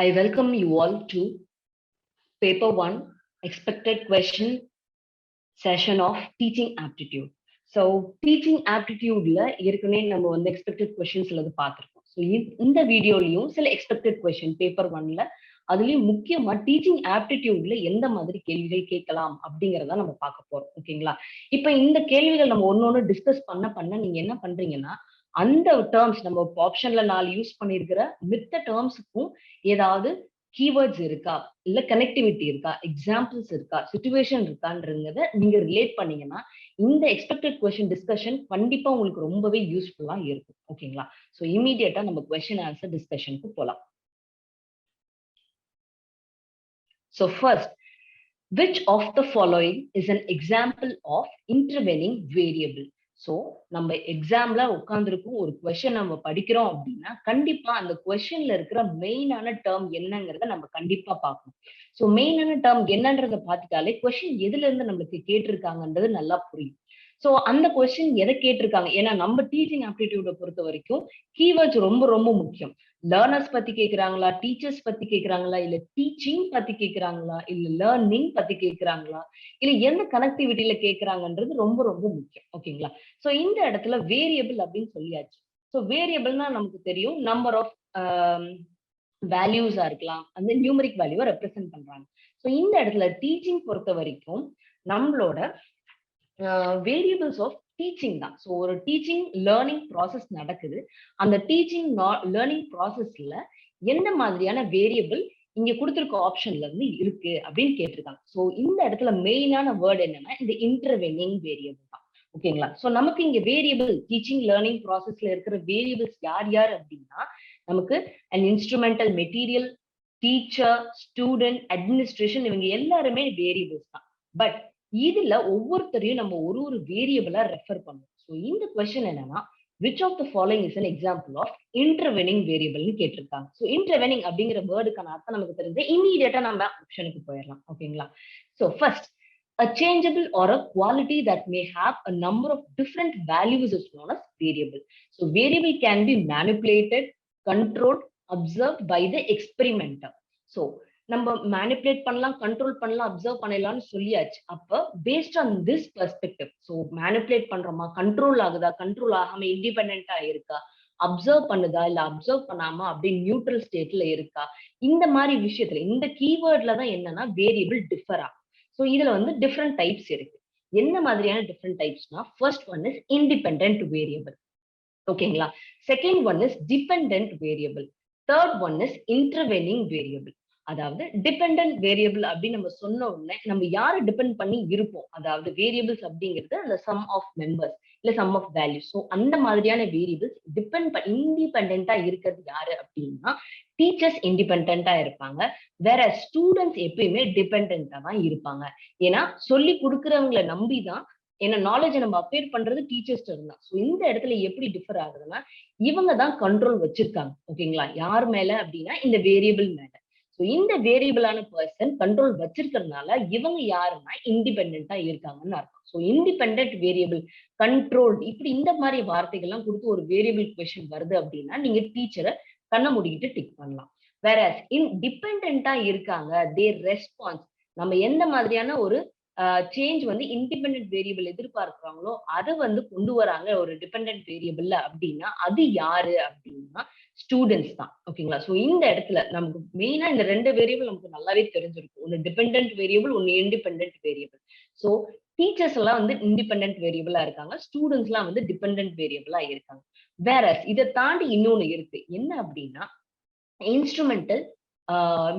I welcome you all to paper 1 expected question session of teaching aptitude. So teaching aptitude la ஏற்கனவே நம்ம வந்து expected questions ல பார்த்திருக்கோம். So இந்த வீடியோலயும் சில expected question paper 1 ல அதுலயும் முக்கியமா டீச்சிங் ஆப்டிடியூட்ல எந்த மாதிரி கேள்விகள் கேட்கலாம் அப்படிங்கறத நம்ம பார்க்க போறோம். ஓகேங்களா? இப்ப இந்த கேள்விகள் நம்ம ஒன்னொன்னு டிஸ்கஸ் பண்ண நீங்க என்ன பண்றீங்கன்னா அந்த டேர்ம்ஸ் நம்ம ஆப்ஷன்ல 4 யூஸ் பண்ணிருக்கிற மித்த டேர்ம்ஸுக்கும் ஏதாவது கீவேர்ட்ஸ் இருக்கா, இல்ல கனெக்டிவிட்டி இருக்கா, எக்ஸாம்பிள்ஸ் இருக்கா, சிச்சுவேஷன் இருக்கான்றத நீங்க ரிலேட் பண்ணீங்கன்னா இந்த எக்ஸ்பெக்டட் கொஸ்டின் டிஸ்கஷன் கண்டிப்பா உங்களுக்கு ரொம்பவே யூஸ்ஃபுல்லா இருக்கும். ஓகேங்களா? சோ இமீடியட்டா நம்ம கொஸ்டின் ஆன்சர் டிஸ்கஷனுக்கு போலாம். So first, which of the following is an example of intervening variable? So நம்ம எக்ஸாம்ல உட்கார்ந்துருக்கும் ஒரு கொஸ்டின் நம்ம படிக்கிறோம் அப்படின்னா கண்டிப்பா அந்த கொஸ்டின்ல இருக்கிற மெயினான டேர்ம் என்னங்கிறத நம்ம கண்டிப்பா பார்க்கணும். ஸோ மெயினான டேர்ம் என்னன்றதை பார்த்துட்டாலே கொஸ்டின் எதுல இருந்து நம்மளுக்கு கேட்டிருக்காங்கன்றது நல்லா புரியும். ஸோ அந்த கொஸ்டின் எதை கேட்டிருக்காங்க, ஏன்னா நம்ம டீச்சிங் ஆப்டிடியூட பொறுத்த வரைக்கும் கீவேர்ட்ஸ் ரொம்ப ரொம்ப முக்கியம். லேர்னர்ஸ் பத்தி கேட்கிறாங்களா, டீச்சர்ஸ் பத்தி கேட்கிறாங்களா, இல்ல டீச்சிங் பத்தி கேட்கிறாங்களா, இல்ல லேர்னிங் பத்தி கேட்கிறாங்களா, இல்ல எந்த கனெக்டிவிட்டியில கேட்கிறாங்கன்றது ரொம்ப ரொம்ப முக்கியம். ஓகேங்களா? சோ இந்த இடத்துல வேரியபிள் அப்படின்னு சொல்லியாச்சு. சோ வேரியபிள்னா நமக்கு தெரியும் நம்பர் ஆஃப் வேல்யூஸா இருக்கலாம், அந்த நியூமரிக் வேல்யூவை ரெப்ரசென்ட் பண்றாங்க. சோ இந்த இடத்துல டீச்சிங் பொறுத்த வரைக்கும் நம்மளோட வேரியபிள்ஸ் ஆஃப் டீச்சிங் தான். ஸோ ஒரு டீச்சிங் லேர்னிங் ப்ராசஸ் நடக்குது. அந்த டீச்சிங் லேர்னிங் ப்ராசஸ்ல எந்த மாதிரியான வேரியபிள் இங்க கொடுத்திருக்க ஆப்ஷன்ல இருந்து இருக்கு அப்படின்னு கேட்டிருக்காங்க. ஸோ இந்த இடத்துல மெயினான வேர்ட் என்னன்னா இந்த இன்டர்வெனிங் வேரியபிள் தான். ஓகேங்களா? ஸோ நமக்கு இங்க வேரியபிள் டீச்சிங் லேர்னிங் ப்ராசஸ்ல இருக்கிற வேரியபிள்ஸ் யார் யார் அப்படின்னா நமக்கு and instrumental material, teacher, student, administration, இவங்க எல்லாருமே வேரியபிள்ஸ் தான். பட் இதுல ஒவ்வொருத்தரையும் நம்ம ஒரு வேரியபிளா ரெஃபர் பண்ணுவோம். ஸோ இந்த கொஸ்டின் என்னன்னா which of the following is an example of intervening variable னு கேட்டிருக்காங்க. ஸோ intervening அப்படிங்கிற வேர்டுக்கான அர்த்தம் நமக்கு தெரிஞ்சு இமீடியட்டா நம்ம ஆப்ஷனுக்கு போயிடலாம். ஓகேங்களா? So first, a changeable or a quality that may have a number of different values is known as variable. So variable can be manipulated, controlled, observed by the experimenter. So நம்ம மேனிபுலேட் பண்ணலாம், control பண்ணலாம், observe பண்ணலாம்னு சொல்லியாச்சு. அப்ப based on this perspective, so manipulate பண்றோமா, control ஆகுதா, control ஆகாம இண்டிபெண்டா இருக்கா, அப்சர்வ் பண்ணுதா இல்ல அப்சர்வ் பண்ணாம அப்படி நியூட்ரல் ஸ்டேட்ல இருக்கா, இந்த மாதிரி விஷயத்துல இந்த கீவேர்ட்ல தான் என்னன்னா வேரியபிள் டிஃபர் ஆகும். ஸோ இதுல வந்து டிஃப்ரெண்ட் டைப்ஸ் இருக்கு. என்ன மாதிரியான டிஃப்ரெண்ட் டைப்ஸ்னா first one is independent variable. ஓகேங்களா? Second one is dependent variable. Third one is intervening variable. அதாவது டிபெண்டன்ட் வேரியபிள் அப்படின்னு நம்ம சொன்ன உடனே நம்ம யாரை டிபெண்ட் பண்ணி இருப்போம், அதாவது வேரியபிள்ஸ் அப்படிங்கிறது அந்த சம் ஆஃப் மெம்பர்ஸ் இல்ல சம் ஆஃப் வேல்யூஸ். ஸோ அந்த மாதிரியான வேரியபிள்ஸ் இண்டிபெண்டா இருக்கிறது யாரு அப்படின்னா டீச்சர்ஸ் இண்டிபெண்டா இருப்பாங்க. வேற ஸ்டூடெண்ட்ஸ் எப்பயுமே டிபெண்டா தான் இருப்பாங்க. ஏன்னா சொல்லி கொடுக்குறவங்களை நம்பிதான், ஏன்னா நாலேஜை நம்ம அப்டேட் பண்றது டீச்சர்ஸ் இருந்தா. ஸோ இந்த இடத்துல எப்படி டிஃபர் ஆகுதுன்னா இவங்க தான் கண்ட்ரோல் வச்சிருக்காங்க. ஓகேங்களா? யார் மேல அப்படின்னா இந்த வேரியபிள் மேல. ஸோ இந்த வேரியபிளான பர்சன் கண்ட்ரோல் வச்சிருக்கிறதுனால இவங்க யாருன்னா இண்டிபெண்டா இருக்காங்கன்னு அர்த்தம். ஸோ இண்டிபெண்டன்ட் வேரியபிள், கண்ட்ரோல், இப்படி இந்த மாதிரி வார்த்தைகள்லாம் கொடுத்து ஒரு வேரியபிள் கொஸ்டின் வருது அப்படின்னா நீங்க டீச்சரை கண்ணை மூடிக்கிட்டு டிக் பண்ணலாம். வேற டிபெண்டா இருக்காங்க, தேர் ரெஸ்பான்ஸ், நம்ம எந்த மாதிரியான ஒரு சேஞ்ச் வந்து இண்டிபெண்டன்ட் வேரியபிள் எதிர்பார்க்கிறாங்களோ அதை வந்து கொண்டு வராங்க ஒரு டிபெண்டன்ட் வேரியபிள்ல அப்படின்னா அது யாரு அப்படின்னா ஸ்டூடெண்ட்ஸ் தான். ஓகேங்களா? சோ இந்த இடத்துல நமக்கு மெயினா இந்த ரெண்டு வேரியபிள் நமக்கு நல்லாவே தெரிஞ்சிருக்கும். ஒன்னு டிபெண்டன்ட் வேரியபிள், ஒன்னு இண்டிபெண்டன்ட் வேரியபிள். சோ டீச்சர்ஸ் எல்லாம் வந்து இண்டிபெண்டன்ட் வேரியபிளா இருக்காங்க, ஸ்டூடெண்ட்ஸ் எல்லாம் வந்து டிபெண்டன்ட் வேரியபிளா இருக்காங்க. வேற இதை தாண்டி இன்னொன்னு இருக்கு. என்ன அப்படின்னா இன்ஸ்ட்ருமெண்டல்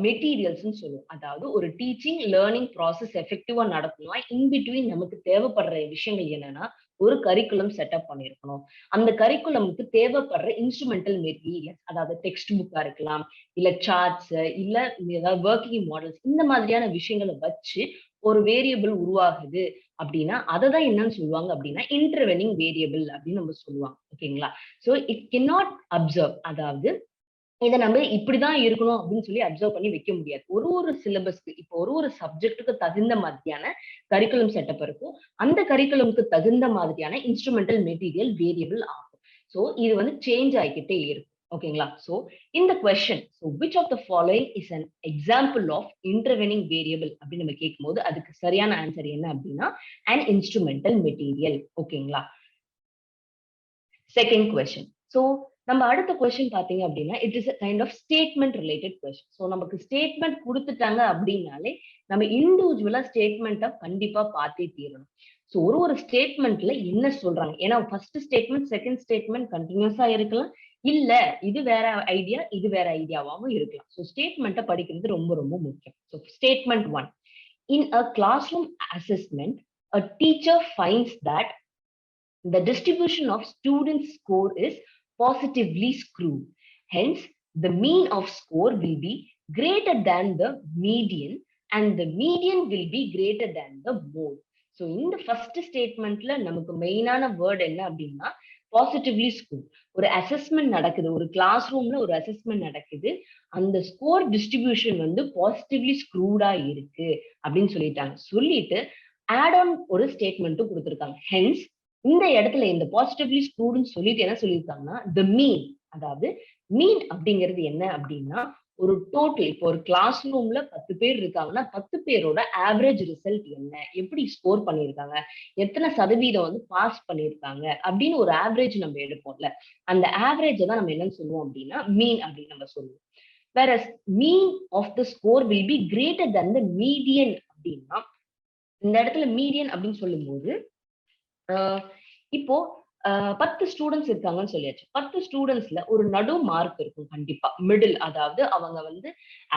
மெட்டீரியல்ஸ் சொல்லுவோம். அதாவது ஒரு டீச்சிங் லேர்னிங் ப்ராசஸ் எஃபெக்டிவா நடக்கணும்னா இன்பிட்வீன் நமக்கு தேவைப்படுற விஷயங்கள் என்னன்னா ஒரு கரிக்குலம் செட்டப் பண்ணிருக்கணும். அந்த கரிக்குலமுக்கு தேவைப்படுற இன்ஸ்ட்ருமெண்டல் மெட்டீரியல்ஸ், அதாவது டெக்ஸ்ட் புக்கா இருக்கலாம், இல்ல சார்ட்ஸ், இல்ல ஏதாவது ஒர்க்கிங் மாடல்ஸ், இந்த மாதிரியான விஷயங்களை வச்சு ஒரு வேரியபிள் உருவாகுது அப்படின்னா அதை தான் என்னன்னு சொல்லுவாங்க அப்படின்னா இன்டர்வெனிங் வேரியபிள் அப்படின்னு நம்ம சொல்லுவாங்க. ஓகேங்களா? சோ இட் கேனாட் அப்சர்வ், அதாவது இதை நம்ம இப்படிதான் இருக்கணும் அப்படின்னு சொல்லி அப்சர்வ் பண்ணி வைக்க முடியாது. ஒரு சிலபஸ்க்கு இப்போ ஒரு சப்ஜெக்டுக்கு தகுந்த மாதிரியான கரிக்குலம் செட்டப் இருக்கும். அந்த கரிக்குலமுக்கு தகுந்த மாதிரியான இன்ஸ்ட்ருமெண்டல் மெட்டீரியல் வேரியபிள் ஆகும். ஸோ இது வந்து சேஞ்ச் ஆகிக்கிட்டே இருக்கும். ஓகேங்களா? சோ இந்த question, which of the following is an example of intervening variable அப்படின்னு நம்ம கேட்கும்போது அதுக்கு சரியான ஆன்சர் என்ன அப்படின்னா an instrumental material. ஓகேங்களா? Second question. சோ நம்ம அடுத்த கொஸ்டின் பாத்தீங்க அப்படின்னா it is a kind of statement related question. So நமக்கு ஸ்டேட்மெண்ட் கொடுத்துட்டாங்க அப்படின்னாலே நம்ம இண்டிவிஜுவலா ஸ்டேட்மெண்ட்டை கண்டிப்பா பார்த்தே தீரணும். சோ ஒரு ஸ்டேட்மெண்ட்ல என்ன சொல்றாங்க? ஏன்னா ஃபர்ஸ்ட் ஸ்டேட்மெண்ட், செகண்ட் ஸ்டேட்மெண்ட் கண்டினியூஸா இருக்கலாம். இல்ல இது வேற ஐடியா, இது வேற ஐடியாவாவும் இருக்கலாம். சோ ஸ்டேட்மெண்ட்டை படிக்கிறது ரொம்ப ரொம்ப முக்கியம். So statement 1. In a classroom assessment, a teacher finds that the distribution of students' score is positively skewed. Hence, the mean of score will be greater than the median and the median will be greater than the mode. So, in the first statement, நமக்கு மெயினான word என்ன அப்படின்னா positively score. ஒரு assessment நடக்குது, ஒரு class ரூம்ல ஒரு assessment நடக்குது, அந்த ஸ்கோர் டிஸ்ட்ரிபியூஷன் வந்து பாசிட்டிவ்லி ஸ்க்ரூடா இருக்கு அப்படின்னு சொல்லிட்டாங்க. சொல்லிட்டு ஆட் ஆன் ஒரு ஸ்டேட்மெண்ட்டும் கொடுத்துருக்காங்க. ஹென்ஸ் இந்த இடத்துல இந்த பாசிட்டிவ்லி ஸ்க்ரூட்னு சொல்லிட்டு என்ன சொல்லியிருக்காங்கன்னா த மீன், அதாவது மீன் அப்படிங்கிறது என்ன அப்படின்னா ஒரு டோட்டல். இப்போ ஒரு கிளாஸ் ரூம்ல 10 பேர் இருக்காங்கன்னா 10 பேரோட ஆவரேஜ் ரிசல்ட் என்ன, எப்படி ஸ்கோர் பண்ணியிருக்காங்க, எத்தனை சதவீதம் வந்து பாஸ் பண்ணியிருக்காங்க அப்படின்னு ஒரு ஆவரேஜ் நம்ம எடுப்போம்ல, அந்த ஆவரேஜை தான் நம்ம என்னன்னு சொல்லுவோம் அப்படின்னா மீன் அப்படின்னு நம்ம சொல்லுவோம். whereas mean of the score will be greater than the median அப்படின்னா இந்த இடத்துல மீடியன் அப்படின்னு சொல்லும்போது இப்போ 10 ஸ்டூடெண்ட்ஸ் இருக்காங்கன்னு சொல்லியாச்சு. 10 ஸ்டூடெண்ட்ஸ்ல ஒரு நடு மார்க் இருக்கும் கண்டிப்பா. மிடில், அதாவது அவங்க வந்து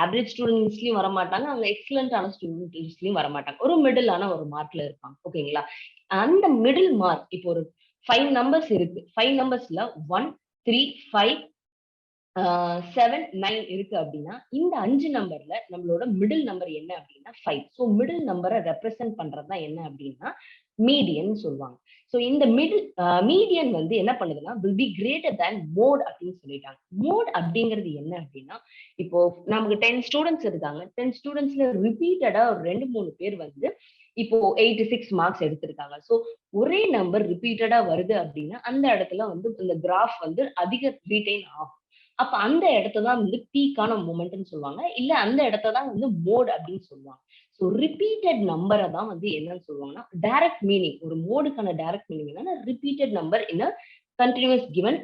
ஆவரேஜ் ஸ்டூடெண்ட் லிஸ்ட்லயும் வரமாட்டாங்க, அவங்க எக்ஸலண்டான ஸ்டூடெண்ட் லிஸ்ட்லயும் வரமாட்டாங்க. ஒரு மிடிலான ஒரு மார்க்ல இருப்பாங்க. ஓகேங்களா? அந்த மிடில் மார்க் இப்போ ஒரு 5 நம்பர்ஸ் இருக்கு. 5 நம்பர்ஸ்ல 1, 3, 5, 7, 9 இருக்கு அப்படின்னா இந்த 5 நம்பர்ல நம்மளோட மிடில் நம்பர் என்ன அப்படின்னா 5. ஸோ மிடில் நம்பரை ரெப்ரசென்ட் பண்றதுதான் என்ன அப்படின்னா மீடியன் சொல்லுவாங்க. சோ இந்த மீடியன் வந்து என்ன பண்ணுதுன்னா will be greater than mode அப்படின்னு சொல்லிட்டாங்க. மோட் அப்படிங்கிறது என்ன அப்படின்னா இப்போ நமக்கு 10 ஸ்டூடெண்ட்ஸ் இருக்காங்க. 10 ஸ்டூடெண்ட்ஸ்ல ரிப்பீட்டடா ஒரு 2-3 பேர் வந்து இப்போ 86 மார்க்ஸ் எடுத்திருக்காங்க. சோ ஒரே நம்பர் ரிப்பீட்டடா வருது அப்படின்னா அந்த இடத்துல வந்து இந்த கிராஃப் வந்து அதிக ரீடைன் ஆகும். அப்ப அந்த இடத்தான் வந்து பீக்கான மூமெண்ட்னு சொல்லுவாங்க. இல்ல அந்த இடத்தான் வந்து மோட் அப்படின்னு சொல்லுவாங்க. சோ ரிப்பீட்டட் நம்பரை தான் வந்து என்னன்னு சொல்லுவாங்கன்னா டைரக்ட் மீனிங். ஒரு மோடுக்கான டைரக்ட் மீனிங் என்னன்னா repeated number in continuous given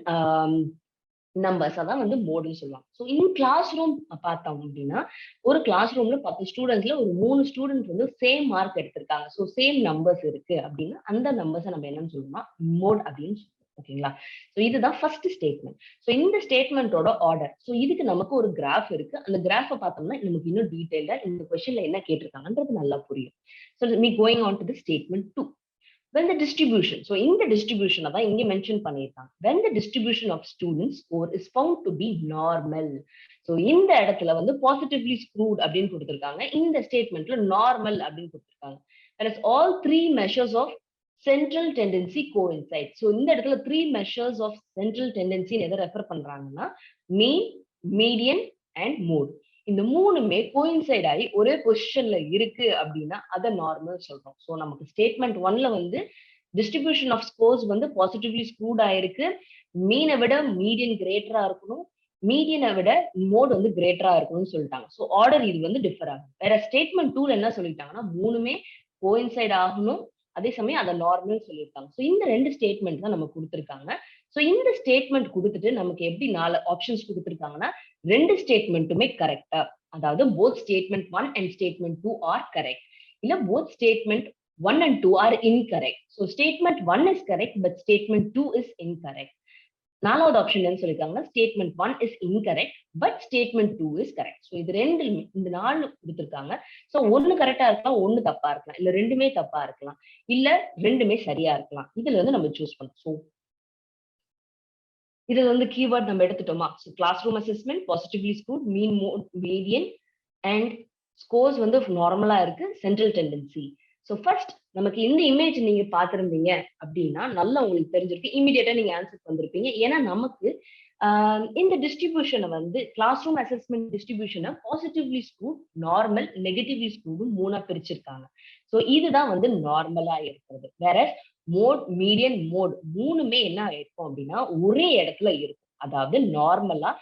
numbers தான் வந்து மோடுன்னு சொல்லுவாங்க. ஸோ இன் கிளாஸ் ரூம் பார்த்தோம் அப்படின்னா ஒரு கிளாஸ் ரூம்ல 10 ஸ்டூடெண்ட்ஸ்ல ஒரு 3 ஸ்டூடெண்ட் வந்து சேம் மார்க் எடுத்திருக்காங்க. ஸோ சேம் நம்பர்ஸ் இருக்கு அப்படின்னா அந்த நம்பர்ஸை நம்ம என்னன்னு சொல்லணும்னா மோட் அப்படின்னு சொல்லுவோம். ஓகேங்களா? ஸோ இதுதான் ஃபர்ஸ்ட் ஸ்டேட்மெண்ட். ஸோ இந்த ஸ்டேட்மெண்டோட ஆர்டர். ஸோ இதுக்கு நமக்கு ஒரு கிராஃப் இருக்கு. அந்த கிராஃபை பார்த்தோம்னா நமக்கு இன்னும் டீடைலா இந்த கொஸ்டின்ல என்ன கேட்டிருக்காங்கன்றது நல்லா புரியும். So me going on to the statement 2. when the distribution, so in the distribution தான் இங்க மென்ஷன் பண்ணிருக்காங்க. when the distribution of students score is found to be normal. so இந்த இடத்துல வந்து positively skewed அப்படின்னு கொடுத்திருக்காங்க. இந்த ஸ்டேட்மெண்ட்ல நார்மல் அப்படின்னு கொடுத்திருக்காங்க. whereas all 3 measures of central tendency coincide. so இந்த இடத்துல 3 measures of central tendency எதை ரெஃபர் பண்றாங்கன்னா mean, median and mode. இந்த மூணுமே கோயின்சைட் ஆகி ஒரே பொசிஷன்ல இருக்கு அப்படின்னா அதை நார்மல் சொல்றோம். ஸோ நமக்கு ஸ்டேட்மெண்ட் 1ல வந்து டிஸ்ட்ரிபியூஷன் ஆஃப் ஸ்கோர்ஸ் வந்து பாசிட்டிவ்லி ஸ்க்ரூட் ஆயிருக்கு. மீனை விட மீடியன் கிரேட்டரா இருக்கணும், மீடியனை விட மோட் வந்து கிரேட்டரா இருக்கணும்னு சொல்லிட்டாங்க. ஸோ ஆர்டர் இது வந்து டிஃபர் ஆகும். வேற ஸ்டேட்மெண்ட் 2ல என்ன சொல்லிட்டாங்கன்னா மூணுமே கோயின்சைட் ஆகணும், அதே சமயம் அதை நார்மல் சொல்லியிருக்காங்க. ஸோ இந்த 2 ஸ்டேட்மெண்ட் தான் நம்ம கொடுத்துருக்காங்க. ஸோ இந்த ஸ்டேட்மெண்ட் கொடுத்துட்டு நமக்கு எப்படி 4 ஆப்ஷன்ஸ் கொடுத்துருக்காங்கன்னா 2 ஸ்டேட்மெண்ட்டுமே கரெக்டா, அதாவது both statement 1 and statement 2 are correct, இல்ல both statement 1 and 2 are incorrect. So statement 1 is correct but statement 2 is incorrect. நாலாவது ஆப்ஷன் என்ன சொல்லிருக்காங்கன்னா statement 1 is incorrect but statement 2 is correct. So இது ரெண்டு, இந்த 4 கொடுத்திருக்காங்க. சோ ஒன்னு கரெக்டா இருக்கலாம், ஒன்னு தப்பா இருக்கலாம், இல்ல ரெண்டுமே தப்பா இருக்கலாம், இல்ல ரெண்டுமே சரியா இருக்கலாம். இதுல வந்து நம்ம சூஸ் பண்ணணும். சோ இது வந்து கீவேர்ட் நம்ம எடுத்துட்டோமா? So classroom assessment positively skewed, mean, mode, median and scores வந்து நார்மலா இருக்கு, சென்ட்ரல் டெண்டன்சி. ஸோ ஃபர்ஸ்ட் நமக்கு இந்த இமேஜ் நீங்க பார்த்திருந்தீங்க அப்படின்னா நல்லா உங்களுக்கு தெரிஞ்சிருக்கு, இமீடியட்டா நீங்க ஆன்சர் வந்திருப்பீங்க. ஏன்னா நமக்கு இந்த டிஸ்ட்ரிபியூஷனை வந்து கிளாஸ் ரூம் அசஸ்மெண்ட் டிஸ்ட்ரிபியூஷனை பாசிட்டிவ்லி ஸ்கூட், நார்மல், நெகட்டிவ்லி ஸ்கூடும் 3ஆ பிரிச்சிருக்காங்க. ஸோ இதுதான் வந்து நார்மலா இருக்கிறது. வேற மோட், மீடியன், மோட் மூணுமே என்ன இருக்கும் அப்படின்னா ஒரே இடத்துல இருக்கும். அதாவது நார்மலா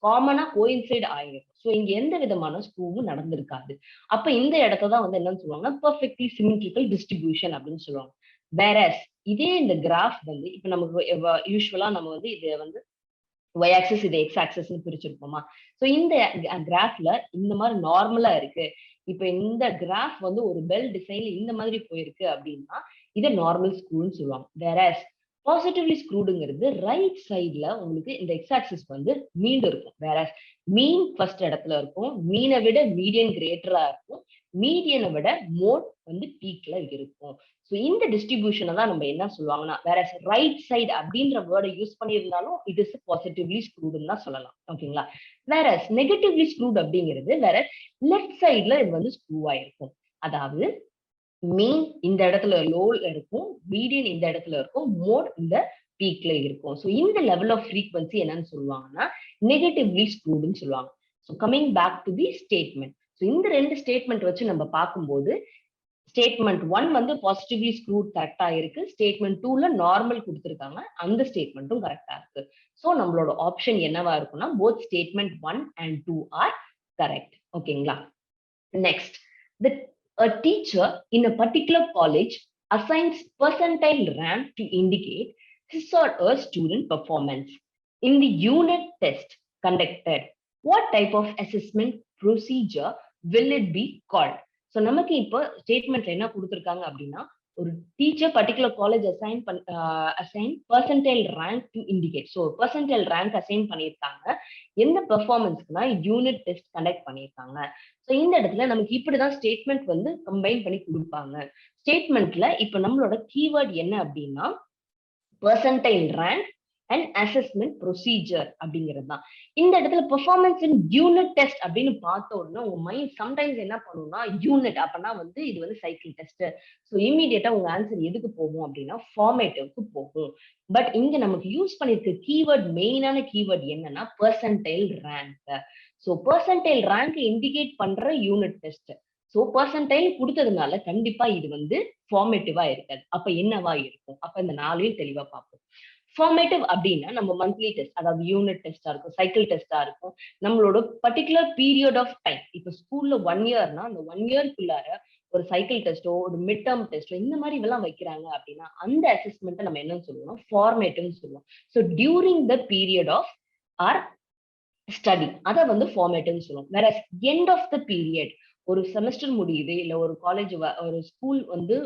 காமனா கோயின்சைட் ஆயிருக்கும். ஸோ இங்க எந்த விதமான ஸ்க்ரூவும் நடந்திருக்காது. அப்ப இந்த இடத்தான் வந்து என்னன்னு சொல்லுவாங்கன்னா பெர்ஃபெக்ட்லி சிமெட்ரிக்கல் டிஸ்ட்ரிபியூஷன் அப்படின்னு சொல்லுவாங்க. வேரஸ் இதே இந்த கிராஃப் வந்து இப்ப நமக்கு யூஸ்வலா நம்ம வந்து இதை வந்து y axis இது x axis பிரிச்சிருப்போமா. சோ இந்த கிராஃப்ல இந்த மாதிரி நார்மலா இருக்கு. இப்ப இந்த கிராஃப் வந்து ஒரு பெல் டிசைன்ல இந்த மாதிரி போயிருக்கு அப்படின்னா இதை நார்மல் ஸ்க்ரூன்னு சொல்லுவாங்க. வேரஸ் பாசிட்டிவ்லி ஸ்க்ரூடுங்கிறது ரைட் சைட்ல உங்களுக்கு இந்த எக்ஸ் ஆக்சிஸ் வந்து மீண்டு இருக்கும். வேரஸ் மீன் ஃபர்ஸ்ட் இடத்துல இருக்கும், மீனை விட மீடியன் கிரேட்டரா இருக்கும், மீடியனை விட மோட் வந்து பீக்ல இருக்கும். ஸோ இந்த டிஸ்ட்ரிபியூஷனை தான் நம்ம என்ன சொல்லுவாங்கன்னா வேற ரைட் சைடு அப்படின்ற வேர்டை யூஸ் பண்ணியிருந்தாலும் இட் இஸ் பாசிட்டிவ்லி ஸ்க்ரூடுன்னு தான் சொல்லலாம். ஓகேங்களா. வேற நெகட்டிவ்லி ஸ்க்ரூட் அப்படிங்கிறது வேற லெஃப்ட் சைட்ல இது வந்து ஸ்க்ரூ ஆயிருக்கும். அதாவது மீன் இந்த இடத்துல லோல இருக்கும், மீடியன் இந்த இடத்துல இருக்கும், மோட் இந்த பீக்ல இருக்கும். ஸோ இந்த லெவல் ஆஃப் ஃப்ரீக்வன்சி என்னன்னு சொல்லுவாங்கன்னா நெகட்டிவ்லி ஸ்க்ரூடுன்னு சொல்லுவாங்க. So coming back to the statement. So இந்த ரெண்டு ஸ்டேட்மெண்ட் வச்சு நம்ம பார்க்கும்போது ஸ்டேட்மெண்ட் 1 வந்து பாசிட்டிவ்லி ஸ்க்ரூட் கரெக்டா இருக்கு, ஸ்டேட்மெண்ட் 2ல நார்மல் கொடுத்திருக்காங்க, அந்த ஸ்டேட்மெண்ட்டும் கரெக்டா இருக்கு. சோ நம்மளோட ஆப்ஷன் என்னவா இருக்கும்னா both statement 1 and 2 are correct. ஓகேங்களா. Next, a teacher in a particular college assigns percentile rank to indicate his or her student performance in the unit test conducted. What type of assessment procedure will it be called? So நமக்கு இப்போ ஸ்டேட்மெண்ட்ல என்ன கொடுத்துருக்காங்க அப்படின்னா ஒரு teacher particular college assign percentile rank to indicate. So percentile rank assign பண்ணியிருக்காங்க. எந்த பெர்ஃபார்மன்ஸ்க்குனா unit test conduct பண்ணியிருக்காங்க. So இந்த இடத்துல நமக்கு இப்படிதான் ஸ்டேட்மெண்ட் வந்து கம்பைன் பண்ணி கொடுப்பாங்க. ஸ்டேட்மெண்ட்ல இப்போ நம்மளோட கீவேர்ட் என்ன அப்படின்னா percentile rank and assessment procedure அப்படிங்கிறது தான். இந்த இடத்துல பெர்ஃபார்மன்ஸ் இன் யூனிட் டெஸ்ட் அப்படின்னு பார்த்த உடனே உங்க மைண்ட் சம்டைம்ஸ் என்ன பண்ணும்னா யூனிட் அப்படின்னா வந்து இது வந்து சைக்கிள் டெஸ்ட். ஸோ இமீடியட்டா உங்க ஆன்சர் எதுக்கு போகும் அப்படின்னா ஃபார்மேட்டிவ்க்கு போகும். பட் இங்க நமக்கு யூஸ் பண்ணிருக்க கீவேர்ட் மெயினான கீவேர்ட் என்னன்னா percentile rank. So percentile rank indicate பண்ற யூனிட் டெஸ்ட். ஸோ பெர்சன்டைல் கொடுத்ததுனால கண்டிப்பா இது வந்து ஃபார்மேட்டிவா இருக்காது. அப்ப என்னவா இருக்கும்? அப்ப இந்த நாளையும் தெளிவா பார்ப்போம். ஃபார்மேட்டிவ் அப்படின்னா நம்ம மந்த்லி டெஸ்ட், அதாவது யூனிட் டெஸ்டா இருக்கும், சைக்கிள் டெஸ்டா இருக்கும், நம்மளோட பர்டிகுலர் பீரியட் ஆஃப் டைம். இப்போ ஸ்கூல்ல 1 இயர்னா அந்த 1 இயர்க்குள்ளார ஒரு சைக்கிள் டெஸ்டோ ஒரு மிட் டேர்ம் டெஸ்டோ இந்த மாதிரி இதெல்லாம் வைக்கிறாங்க அப்படின்னா அந்த அசஸ்மெண்ட்டை நம்ம என்னன்னு சொல்லுவோம்? ஃபார்மேட்டிவ்னு சொல்லுவோம். So during the period of our study அதை வந்து ஃபார்மேட்டிவ்னு சொல்லுவோம். வேற எண்ட் ஆஃப் த பீரியட் ஒரு செமஸ்டர் முடியுது, இல்ல ஒரு காலேஜ் ஒரு ஸ்கூல் வந்து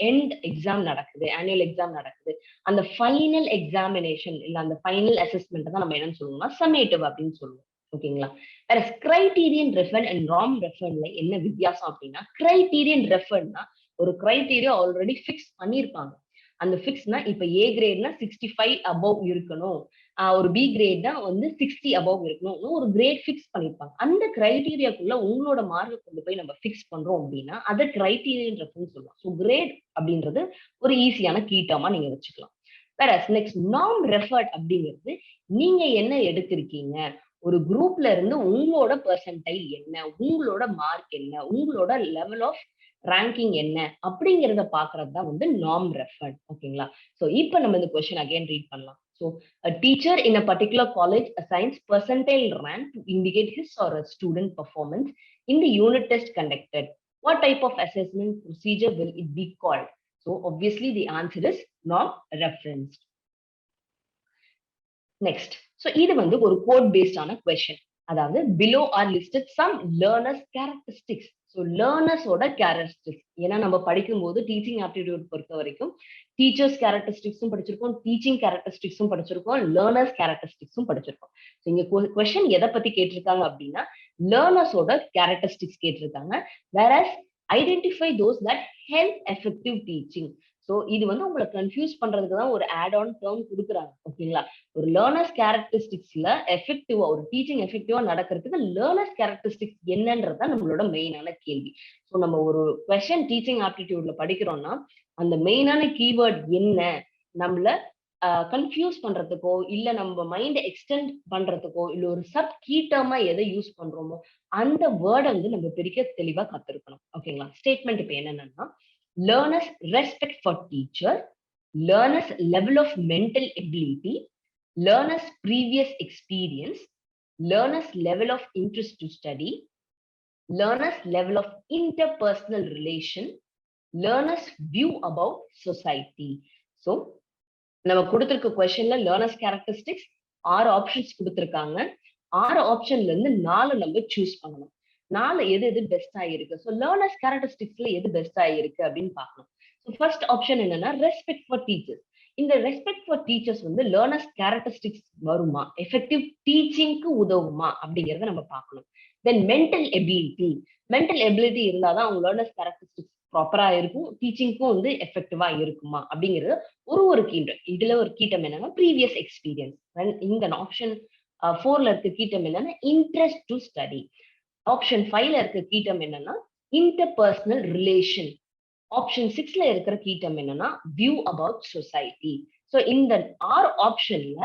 எண்ட் எக்ஸாம் நடக்குது, ஆனுவல் எக்ஸாம் நடக்குது, அந்த ஃபைனல் எக்ஸாமினேஷன் இல்ல அந்த ஃபைனல் அசஸ்மெண்ட் தான் நம்ம என்னன்னு சொல்லுவோம்னா சம்மேட்டிவ் அப்படின்னு சொல்லுவோம். ஓகேங்களா. வேற கிரைட்டீரியன் ரெஃபர் அண்ட் நார்ம் ரெஃபர்ல என்ன வித்தியாசம் அப்படின்னா கிரைட்டீரியன் ரெஃபர்னா ஒரு கிரைட்டீரியா ஆல்ரெடி ஃபிக்ஸ் பண்ணியிருப்பாங்க. அந்த ஃபிக்ஸ்னா இப்ப ஏ கிரேட்னா 65 அபவ் இருக்கணும், ஒரு பி கிரேட்னா வந்து 60 அபவ் இருக்கணும், ஒரு கிரேட் ஃபிக்ஸ் பண்ணிருப்பாங்க. அந்த கிரைட்டீரியாக்குள்ள உங்களோட மார்க் கொண்டு போய் நம்ம ஃபிக்ஸ் பண்றோம் அப்படின்னா அதை கிரைட்டீரியன் ரெஃபரன்ஸ் சொல்லலாம். ஸோ கிரேட் அப்படின்றது ஒரு ஈஸியான கீ டேர்மா நீங்க வச்சுக்கலாம். வேற நெக்ஸ்ட் நார்ம் ரெஃபர்ட் அப்படிங்கிறது நீங்க என்ன எடுத்திருக்கீங்க, ஒரு குரூப்ல இருந்து உங்களோட பெர்சன்டைல் என்ன, உங்களோட மார்க் என்ன, உங்களோட லெவல் ஆஃப் ரேங்கிங் என்ன அப்படிங்கிறத பாக்குறது தான் வந்து நார்ம் ரெஃபர்ட். ஓகேங்களா. சோ இப்போ நம்ம இந்த கொஸ்டின் அகைன் ரீட் பண்ணலாம். So, a teacher in a particular college assigns percentile rank to indicate his or her student performance in the unit test conducted. What type of assessment procedure will it be called? So, obviously, the answer is non-referenced. Next. So, இது வந்து ஒரு code based ஆன question. அதாவது below are listed some learners characteristics. So லேர்னர்ஸோட characteristics. ஏன்னா நம்ம படிக்கும்போது teaching aptitude பொறுத்த வரைக்கும் டீச்சர்ஸ் கேரக்டரிஸ்டிக்ஸும் படிச்சிருக்கோம், டீச்சிங் கேரக்டரிஸ்டிக்ஸும் படிச்சிருக்கோம், லேர்னர்ஸ் கேரக்டரிஸ்டிக்ஸும் படிச்சிருக்கோம். ஸோ இங்க கொஸ்டின் எதை பத்தி கேட்டிருக்காங்க அப்படின்னா லேர்னர்ஸோட கேரக்டரிஸ்டிக்ஸ் கேட்டிருக்காங்க. Various identify those that help effective teaching. So இது வந்து உங்களை கன்ஃபியூஸ் பண்றதுக்கு தான் ஒரு ஆட் ஆன் டேர்ம் கொடுக்குறாங்க. ஓகேங்களா. ஒரு லேர்னர்ஸ் கேரக்டரிஸ்டிக்ஸ்ல எஃபெக்டிவா ஒரு டீச்சிங் எஃபெக்டிவா நடக்கிறதுக்கு லேர்னர்ஸ் கேரக்டரிஸ்டிக்ஸ் என்னன்றதுதான் நம்மளோட மெயினான கேள்வி. ஸோ நம்ம ஒரு கொஸ்டின் டீச்சிங் ஆப்டிடியூட்ல படிக்கிறோம்னா அந்த மெயினான கீவேர்ட் என்ன, நம்மள கன்ஃபியூஸ் பண்றதுக்கோ இல்ல நம்ம மைண்ட் எக்ஸ்டெண்ட் பண்றதுக்கோ இல்ல ஒரு சப் கீ டேர்மா எதை யூஸ் பண்றோமோ அந்த வேர்டை வந்து நம்ம பெரிய தெளிவா கத்துருக்கணும். ஓகேங்களா. ஸ்டேட்மெண்ட் இப்ப என்னன்னா learners respect for teacher, learners level of mental ability, learner's previous experience, learner's level of interest to study, learner's level of interpersonal relation, learner's view about society. So நம்ம கொடுத்திருக்க கொஸ்டின்ல லேர்னர்ஸ் கேரக்டரிஸ்டிக்ஸ் 6 ஆப்ஷன்ஸ் கொடுத்திருக்காங்க. 6 ஆப்ஷன்ல இருந்து 4 நம்ம choose பண்ணணும். 4 எது பெஸ்டா இருக்கு. ஸோ லேர்னர்ஸ் கேரக்டரிஸ்டிக்ஸ்ல எது பெஸ்டா இருக்கு அப்படின்னு பார்க்கணும். ஸோ ஃபர்ஸ்ட் ஆப்ஷன் என்னன்னா ரெஸ்பெக்ட் ஃபார் டீச்சர்ஸ். இந்த ரெஸ்பெக்ட் ஃபார் டீச்சர்ஸ் வந்து லேர்னர்ஸ் கேரக்டரிஸ்டிக்ஸ் வருமா, எஃபெக்டிவ் டீச்சிங்க்கு உதவுமா அப்படிங்கறத நம்ம பார்க்கணும். தென் மென்டல் எபிலிட்டி இருந்தாதான் அவங்க லேர்னர்ஸ் கேரக்டரிஸ்டிக்ஸ் ப்ராப்பரா இருக்கும், டீச்சிங்க்கும் வந்து எஃபெக்டிவா இருக்குமா அப்படிங்கிறது ஒரு கீட்டம். இதுல ஒரு கீட்டம் என்னன்னா ப்ரீவியஸ் எக்ஸ்பீரியன்ஸ். இந்த ஆப்ஷன் 4ல இருக்க கீட்டம் என்னன்னா இன்ட்ரெஸ்ட் டு ஸ்டடி. ஆப்ஷன் 5ல இருக்க கீட்டம் என்னன்னா இன்டர்பர்சனல் ரிலேஷன். ஆப்ஷன் 6ல இருக்கிற கீட்டம் என்னன்னா வியூ அபவுட் சொசைட்டி. ஸோ இந்த 6 ஆப்ஷன்ல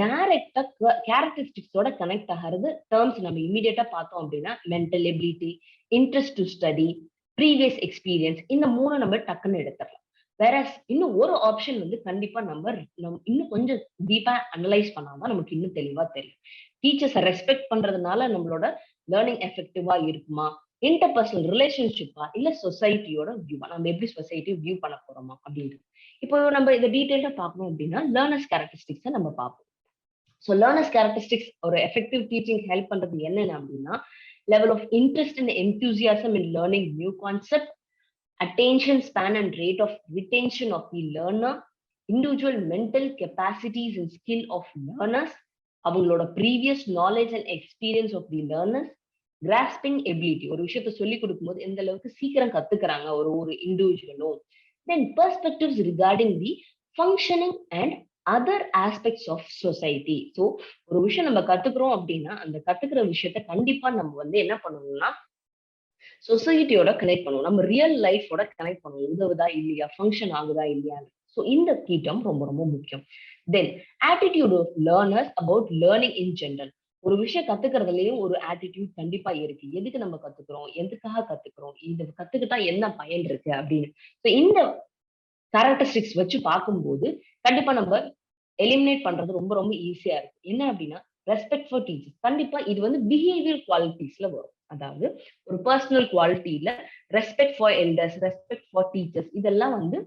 டைரக்டா கேரக்டரிஸ்டிக்ஸோட கனெக்ட் ஆகிறது டேர்ம்ஸ் நம்ம இமீடியட்டா பார்த்தோம் அப்படின்னா mental ability, interest to study, previous experience, இந்த 3 நம்ம டக்குன்னு எடுத்துடலாம். வேற இன்னும் ஒரு ஆப்ஷன் வந்து கண்டிப்பா நம்ம இன்னும் கொஞ்சம் டீப்பா அனலைஸ் பண்ணாதான் நமக்கு இன்னும் தெளிவா தெரியும். டீச்சர்ஸை ரெஸ்பெக்ட் பண்றதுனால நம்மளோட லேர்னிங் எஃபெக்டிவா இருக்குமா, இன்டர்பர்சனல் ரிலேஷன்ஷிப்பா, இல்ல சொசைட்டியோட வியூவா, நம்ம எப்படி சொசைட்டியை வியூ பண்ண போறோமா அப்படின்றது. இப்போ நம்ம இதை டீட்டெயிலா பார்க்கணும் அப்படின்னா லேர்னர்ஸ் கேரக்டரிஸ்டிக்ஸை நம்ம பார்ப்போம். ஸோ லேர்னர்ஸ் கேரக்டரிஸ்டிக்ஸ் ஒரு எஃபெக்டிவ் டீச்சிங் ஹெல்ப் பண்றது என்னென்ன அப்படின்னா level of interest and enthusiasm in learning new concept, attention span and rate of retention of the learner, individual mental capacities and skill of learners, அவங்களோட previous knowledge and experience of the learners, grasping ability, ஒரு விஷயத்தை சொல்லி கொடுக்கும்போது எந்த அளவுக்கு சீக்கிரம் கத்துக்கிறாங்க ஒரு இண்டிவிஜுவலும். Then perspectives regarding the functioning and other aspects of society. So ஒரு விஷயம் நம்ம கத்துக்கிறோம் அப்படின்னா அந்த கத்துக்கிற விஷயத்த கண்டிப்பா நம்ம வந்து என்ன பண்ணணும்னா சொசைட்டியோட கனெக்ட் பண்ணுவோம், நம்ம ரியல் லைஃபோட கனெக்ட் பண்ணுவோம், உதவுதா இல்லையா, ஃபங்க்ஷன் ஆகுதா இல்லையான்னு. ஸோ இந்த கீட்டம் ரொம்ப ரொம்ப முக்கியம். Then attitude of learners about learning in general. ஒரு விஷயம் கத்துக்கிறதுலயும் ஒரு ஆட்டிடியூட் கண்டிப்பா இருக்கு. எதுக்கு நம்ம கத்துக்கிறோம், எதுக்காக கத்துக்கிறோம், இந்த கத்துக்கிட்டா என்ன பயன் இருக்கு அப்படின்னு. ஸோ இந்த கேரக்டரிஸ்டிக்ஸ் வச்சு பார்க்கும்போது கண்டிப்பா நம்ம எலிமினேட் பண்றது ரொம்ப ரொம்ப ஈஸியா இருக்கு. என்ன அப்படின்னா ரெஸ்பெக்ட் ஃபார் டீச்சர்ஸ். கண்டிப்பா இது வந்து பிஹேவியர் குவாலிட்டிஸ்ல வரும். அதாவது ஒரு பர்சனல் குவாலிட்டியில respect for elders, respect for teachers, இதெல்லாம் வந்து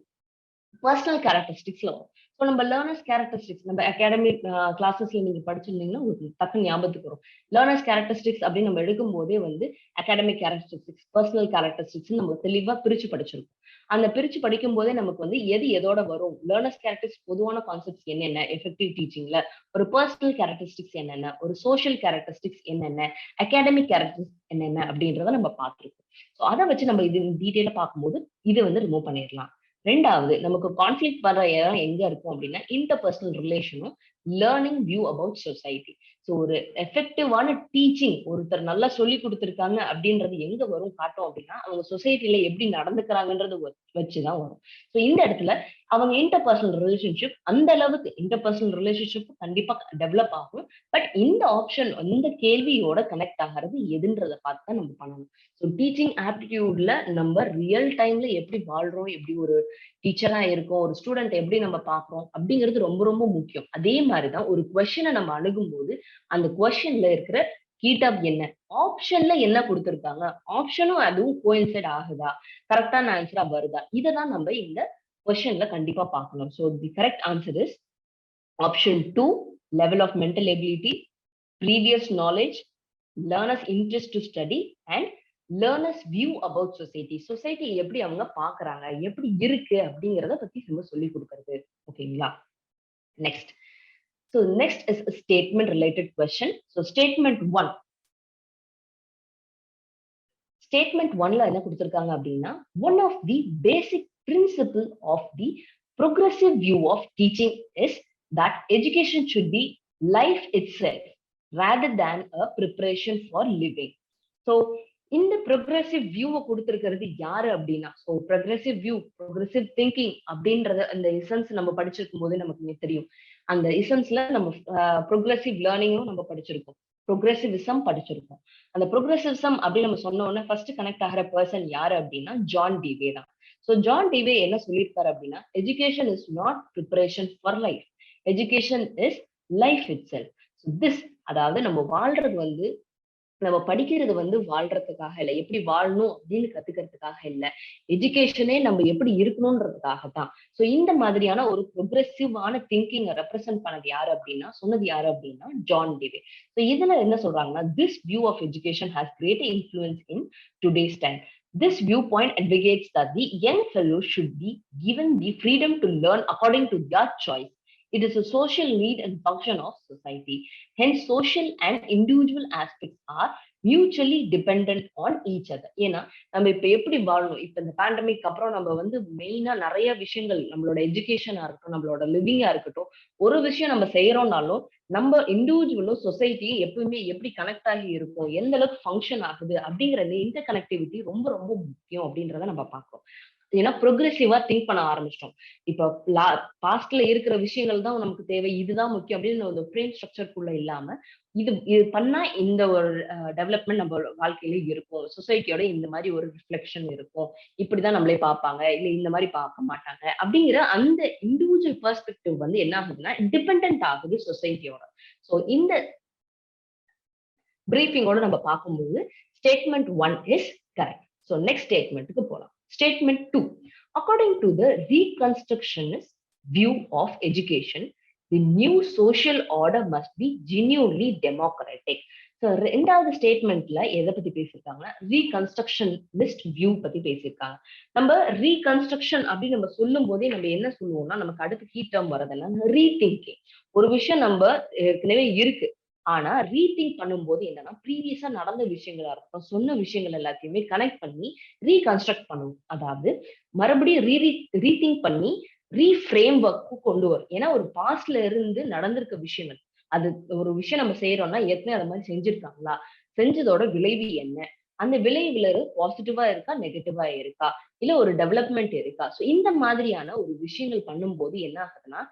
பர்சனல் கேரக்டரிஸ்டிக்ஸ்ல வரும். ஸோ நம்ம லேர்னர்ஸ் கேரக்டரிஸ்டிக்ஸ் நம்ம அகாடமிக் கிளாஸஸ்ல நீங்க படிச்சிருந்தீங்கன்னா உங்களுக்கு டக்குன்னு ஞாபகத்துக்கு வரும். லேர்னர்ஸ் கேரக்டரிஸ்டிக்ஸ் அப்படின்னு நம்ம எடுக்கும் போதே வந்து அகாடமிக் கேரக்டரிஸ்டிக்ஸ், பர்சனல் கேரக்டரிஸ்டிக்ஸ் நம்ம தெளிவா பிரிச்சு படிச்சிருக்கோம். அந்த பிரிச்சு படிக்கும் போதே நமக்கு வந்து எதோட வரும், லேர்னர்ஸ் கேரக்டரிஸ்டிக்ஸ் பொதுவான கான்செப்ட்ஸ் என்னென்ன எஃபெக்டிவ் டீச்சிங்ல, ஒரு பர்சனல் கேரக்டரிஸ்டிக்ஸ் என்னென்ன, ஒரு சோஷியல் கேரக்டரிஸ்டிக்ஸ் என்னென்ன, அகாடமிக் கேரக்டரிஸ்டிக்ஸ் என்னென்ன அப்படின்றத நம்ம பார்த்துருக்கோம். ஸோ அதை வச்சு நம்ம இது டீட்டெயிலா பார்க்கும்போது இது வந்து ரிமூவ் பண்ணிடலாம். ரெண்டாவது நமக்கு கான்ஃபிளிக்ட் வர இடம் எங்க இருக்கும் அப்படின்னா இன்டர்பர்சனல் ரிலேஷனும் learning view about society. So ஒரு எஃபெக்டிவான டீச்சிங் ஒருத்தர் நல்லா சொல்லி கொடுத்துருக்காங்க அப்படின்றது எங்க வரும் காட்டும் அப்படின்னா அவங்க சொசைட்டில எப்படி நடந்துக்கிறாங்கன்றது வச்சுதான் வரும். ஸோ இந்த இடத்துல அவங்க இன்டர்பர்சனல் ரிலேஷன்ஷிப் அந்த அளவுக்கு இன்டர்பர்சனல் ரிலேஷன்ஷிப் கண்டிப்பா டெவலப் ஆகும். பட் இந்த ஆப்ஷன் இந்த கேள்வியோட கனெக்ட் ஆகிறது எதுன்றதை பார்த்து தான் நம்ம பண்ணணும். ஸோ டீச்சிங் ஆப்டிடியூட்ல நம்ம ரியல் டைம்ல எப்படி வாழ்றோம், எப்படி ஒரு டீச்சரா இருக்கும், ஒரு ஸ்டூடெண்ட் எப்படி நம்ம பாக்குறோம் அப்படிங்கிறது ரொம்ப ரொம்ப முக்கியம். அதே மாதிரிதான் ஒரு கொஸ்டினை நம்ம அணுகும் போது அந்த கொஸ்டின்ல இருக்கிற கீட்டப் என்ன, ஆப்ஷன்ல என்ன கொடுத்திருக்காங்க, ஆப்ஷனும் அதுவும் கோயின்சைட் ஆகுதா, கரெக்டான ஆன்சரா வருதா, இதைதான் நம்ம இந்த கொஸ்டின்ல கண்டிப்பா பார்க்கணும். So the correct answer is option 2, level of mental ability, previous knowledge, learners interest to study and learners view about society. Society எப்படி அவங்க பாக்குறாங்க, எப்படி இருக்கு அப்படிங்கறத பத்தி நம்ம சொல்லி கொடுக்கறது. ஓகேங்களா? Next. So next is a statement related question. So statement 1. Statement 1ல என்ன கொடுத்திருக்காங்க அப்படின்னா one of the basic principle of the progressive view of teaching is that education should be life itself rather than a preparation for living. So இந்த progressive வியூவை கொடுத்திருக்கிறது யாரு அப்படின்னா progressive view, progressive thinking அப்படின்றத அந்த எசன்ஸ் நம்ம படிச்சிருக்கும் போதே நமக்கு தெரியும். அந்த எசன்ஸ்ல நம்ம ப்ரோக்ரெசிவ் லேர்னிங்கும் நம்ம படிச்சிருக்கோம், ப்ரோக்ரெசிவிசம் படிச்சிருக்கோம். அந்த ப்ரோக்ரெசிவிசம் அப்படின்னு நம்ம சொன்ன உடனே ஃபர்ஸ்ட் கனெக்ட் ஆகிற பர்சன் யாரு அப்படின்னா ஜான் டிவே தான். ஸோ ஜான் டிவே என்ன சொல்லியிருக்காரு அப்படின்னா education is not preparation for life, education is life itself. So this, அதாவது நம்ம வாழ்றது வந்து நம்ம படிக்கிறது வந்து வாழ்றதுக்காக இல்ல, எப்படி வாழணும் அப்படின்னு கத்துக்கிறதுக்காக இல்ல, எஜுகேஷனே நம்ம எப்படி இருக்கணும்ன்றதுக்காக தான். சோ இந்த மாதிரியான ஒரு ப்ரொக்ரெசிவான திங்கிங்கை ரெப்ரசென்ட் பண்ணது யாரு அப்படின்னா, சொன்னது யாரு அப்படின்னா ஜான் டிவே. சோ இதுல என்ன சொல்றாங்கன்னா, this view of education has great influence in today's time. This viewpoint advocates that the young fellows should be given the freedom to learn according to their choice. It is a social need and function of society. Hence, social and individual aspects are mutually dependent on each other. ஏன்னா நம்ம இப்ப எப்படி வாழணும், இப்ப இந்த pandemic அப்புறம் நம்ம வந்து மெயினா நிறைய விஷயங்கள், நம்மளோட எஜுகேஷனா இருக்கட்டும், நம்மளோட லிவிங்கா இருக்கட்டும், ஒரு விஷயம் நம்ம செய்யறோம்னாலும் நம்ம இண்டிவிஜுவலும் சொசைட்டியும் எப்பவுமே எப்படி கனெக்ட் ஆகி இருக்கும், எந்த அளவுக்கு ஃபங்க்ஷன் ஆகுது அப்படிங்கறது, இன்டர் கனெக்டிவிட்டி ரொம்ப ரொம்ப முக்கியம் அப்படின்றத நம்ம பார்க்கிறோம். ஏன்னா ப்ரொக்ரெசிவா திங்க் பண்ண ஆரம்பிச்சிட்டோம். இப்ப பாஸ்ட்ல இருக்கிற விஷயங்கள் தான் நமக்கு தேவை, இதுதான் முக்கியம் அப்படின்னு ஒரு ஃப்ரேம் ஸ்ட்ரக்சர்க்குள்ள இல்லாம, இது பண்ணா இந்த ஒரு டெவலப்மெண்ட் நம்ம வாழ்க்கையில இருக்கும், சொசைட்டியோட இந்த மாதிரி ஒரு ரிஃப்ளெக்ஷன் இருக்கும், இப்படிதான் நம்மளே பார்ப்பாங்க, இல்ல இந்த மாதிரி பார்க்க மாட்டாங்க அப்படிங்கிற அந்த இண்டிவிஜுவல் பெர்ஸ்பெக்டிவ் வந்து என்ன ஆகுதுன்னா டிபெண்டன்ட் ஆகுது சொசைட்டியோட. சோ இந்த பிரீஃபிங்கோட நம்ம பார்க்கும்போது statement 1 is correct. So next ஸ்டேட்மெண்ட்டுக்கு போலாம். Statement 2. According to the Reconstructionist view of education, the new social order must be genuinely democratic. So, ரெண்டாவது ஸ்டேட்மெண்ட்ல எதை பத்தி பேசியிருக்காங்கன்னா, ரீகன்ஸ்ட்ரக்ஷனிஸ்ட் வியூ பத்தி பேசியிருக்காங்க. நம்ம ரீகன்ஸ்ட்ரக்ஷன் அப்படின்னு நம்ம சொல்லும் போதே நம்ம என்ன சொல்லுவோம்னா, நமக்கு அடுத்து கீ டேர்ம் வரதெல்லாம் ரீதிங்கிங். ஒரு விஷயம் நம்ம ஏற்கனவே இருக்கு, ஆனா ரீதிங்க் பண்ணும்போது என்னன்னா, ப்ரீவியஸா நடந்த விஷயங்களா இருக்கட்டும், சொன்ன விஷயங்கள் எல்லாத்தையுமே கனெக்ட் பண்ணி ரீகன்ஸ்ட்ரக்ட் பண்ணுவோம். அதாவது மறுபடியும் ரீதிங்க் பண்ணி ரீஃப்ரேம் ஒர்க்கு கொண்டு வரும். ஏன்னா ஒரு பாஸ்ட்ல இருந்து நடந்திருக்க விஷயங்கள், அது ஒரு விஷயம் நம்ம செய்யறோம்னா ஏற்கனவே அதை மாதிரி செஞ்சிருக்காங்களா, செஞ்சதோட விளைவு என்ன, அந்த விளைவுல பாசிட்டிவா இருக்கா, நெகட்டிவா இருக்கா, இல்ல ஒரு டெவலப்மெண்ட் இருக்கா. சோ இந்த மாதிரியான ஒரு விஷயங்கள் பண்ணும்போது என்ன ஆகுதுன்னா,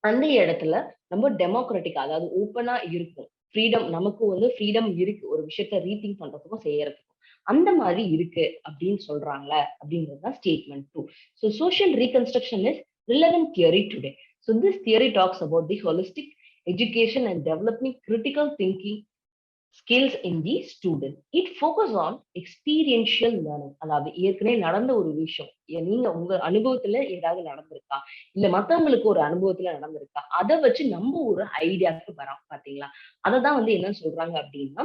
அந்த இடத்துல நம்ம டெமோக்ராட்டிக், அதாவது ஓப்பனா இருக்கும், ஃப்ரீடம், நமக்கு வந்து ஃப்ரீடம் இருக்கு ஒரு விஷயத்த ரீதிங்க் பண்றதுக்கும் செய்யறதுக்கும், அந்த மாதிரி இருக்கு அப்படின்னு சொல்றாங்க அப்படின்றதுதான் statement 2. So social reconstruction is relevant theory today. So this theory talks about the holistic education and developing critical thinking skills in the student. It focuses on experiential learning. அதாவது ஏற்கனவே நடந்த ஒரு விஷயம், நீங்க உங்க அனுபவத்துல ஏதாவது நடந்திருக்கா, இல்ல மத்தவங்களுக்கு ஒரு அனுபவத்துல நடந்திருக்கா, அதை வச்சு நம்ம ஒரு ஐடியாவுக்கு வரோம் பாத்தீங்களா. அததான் வந்து என்ன சொல்றாங்க அப்படின்னா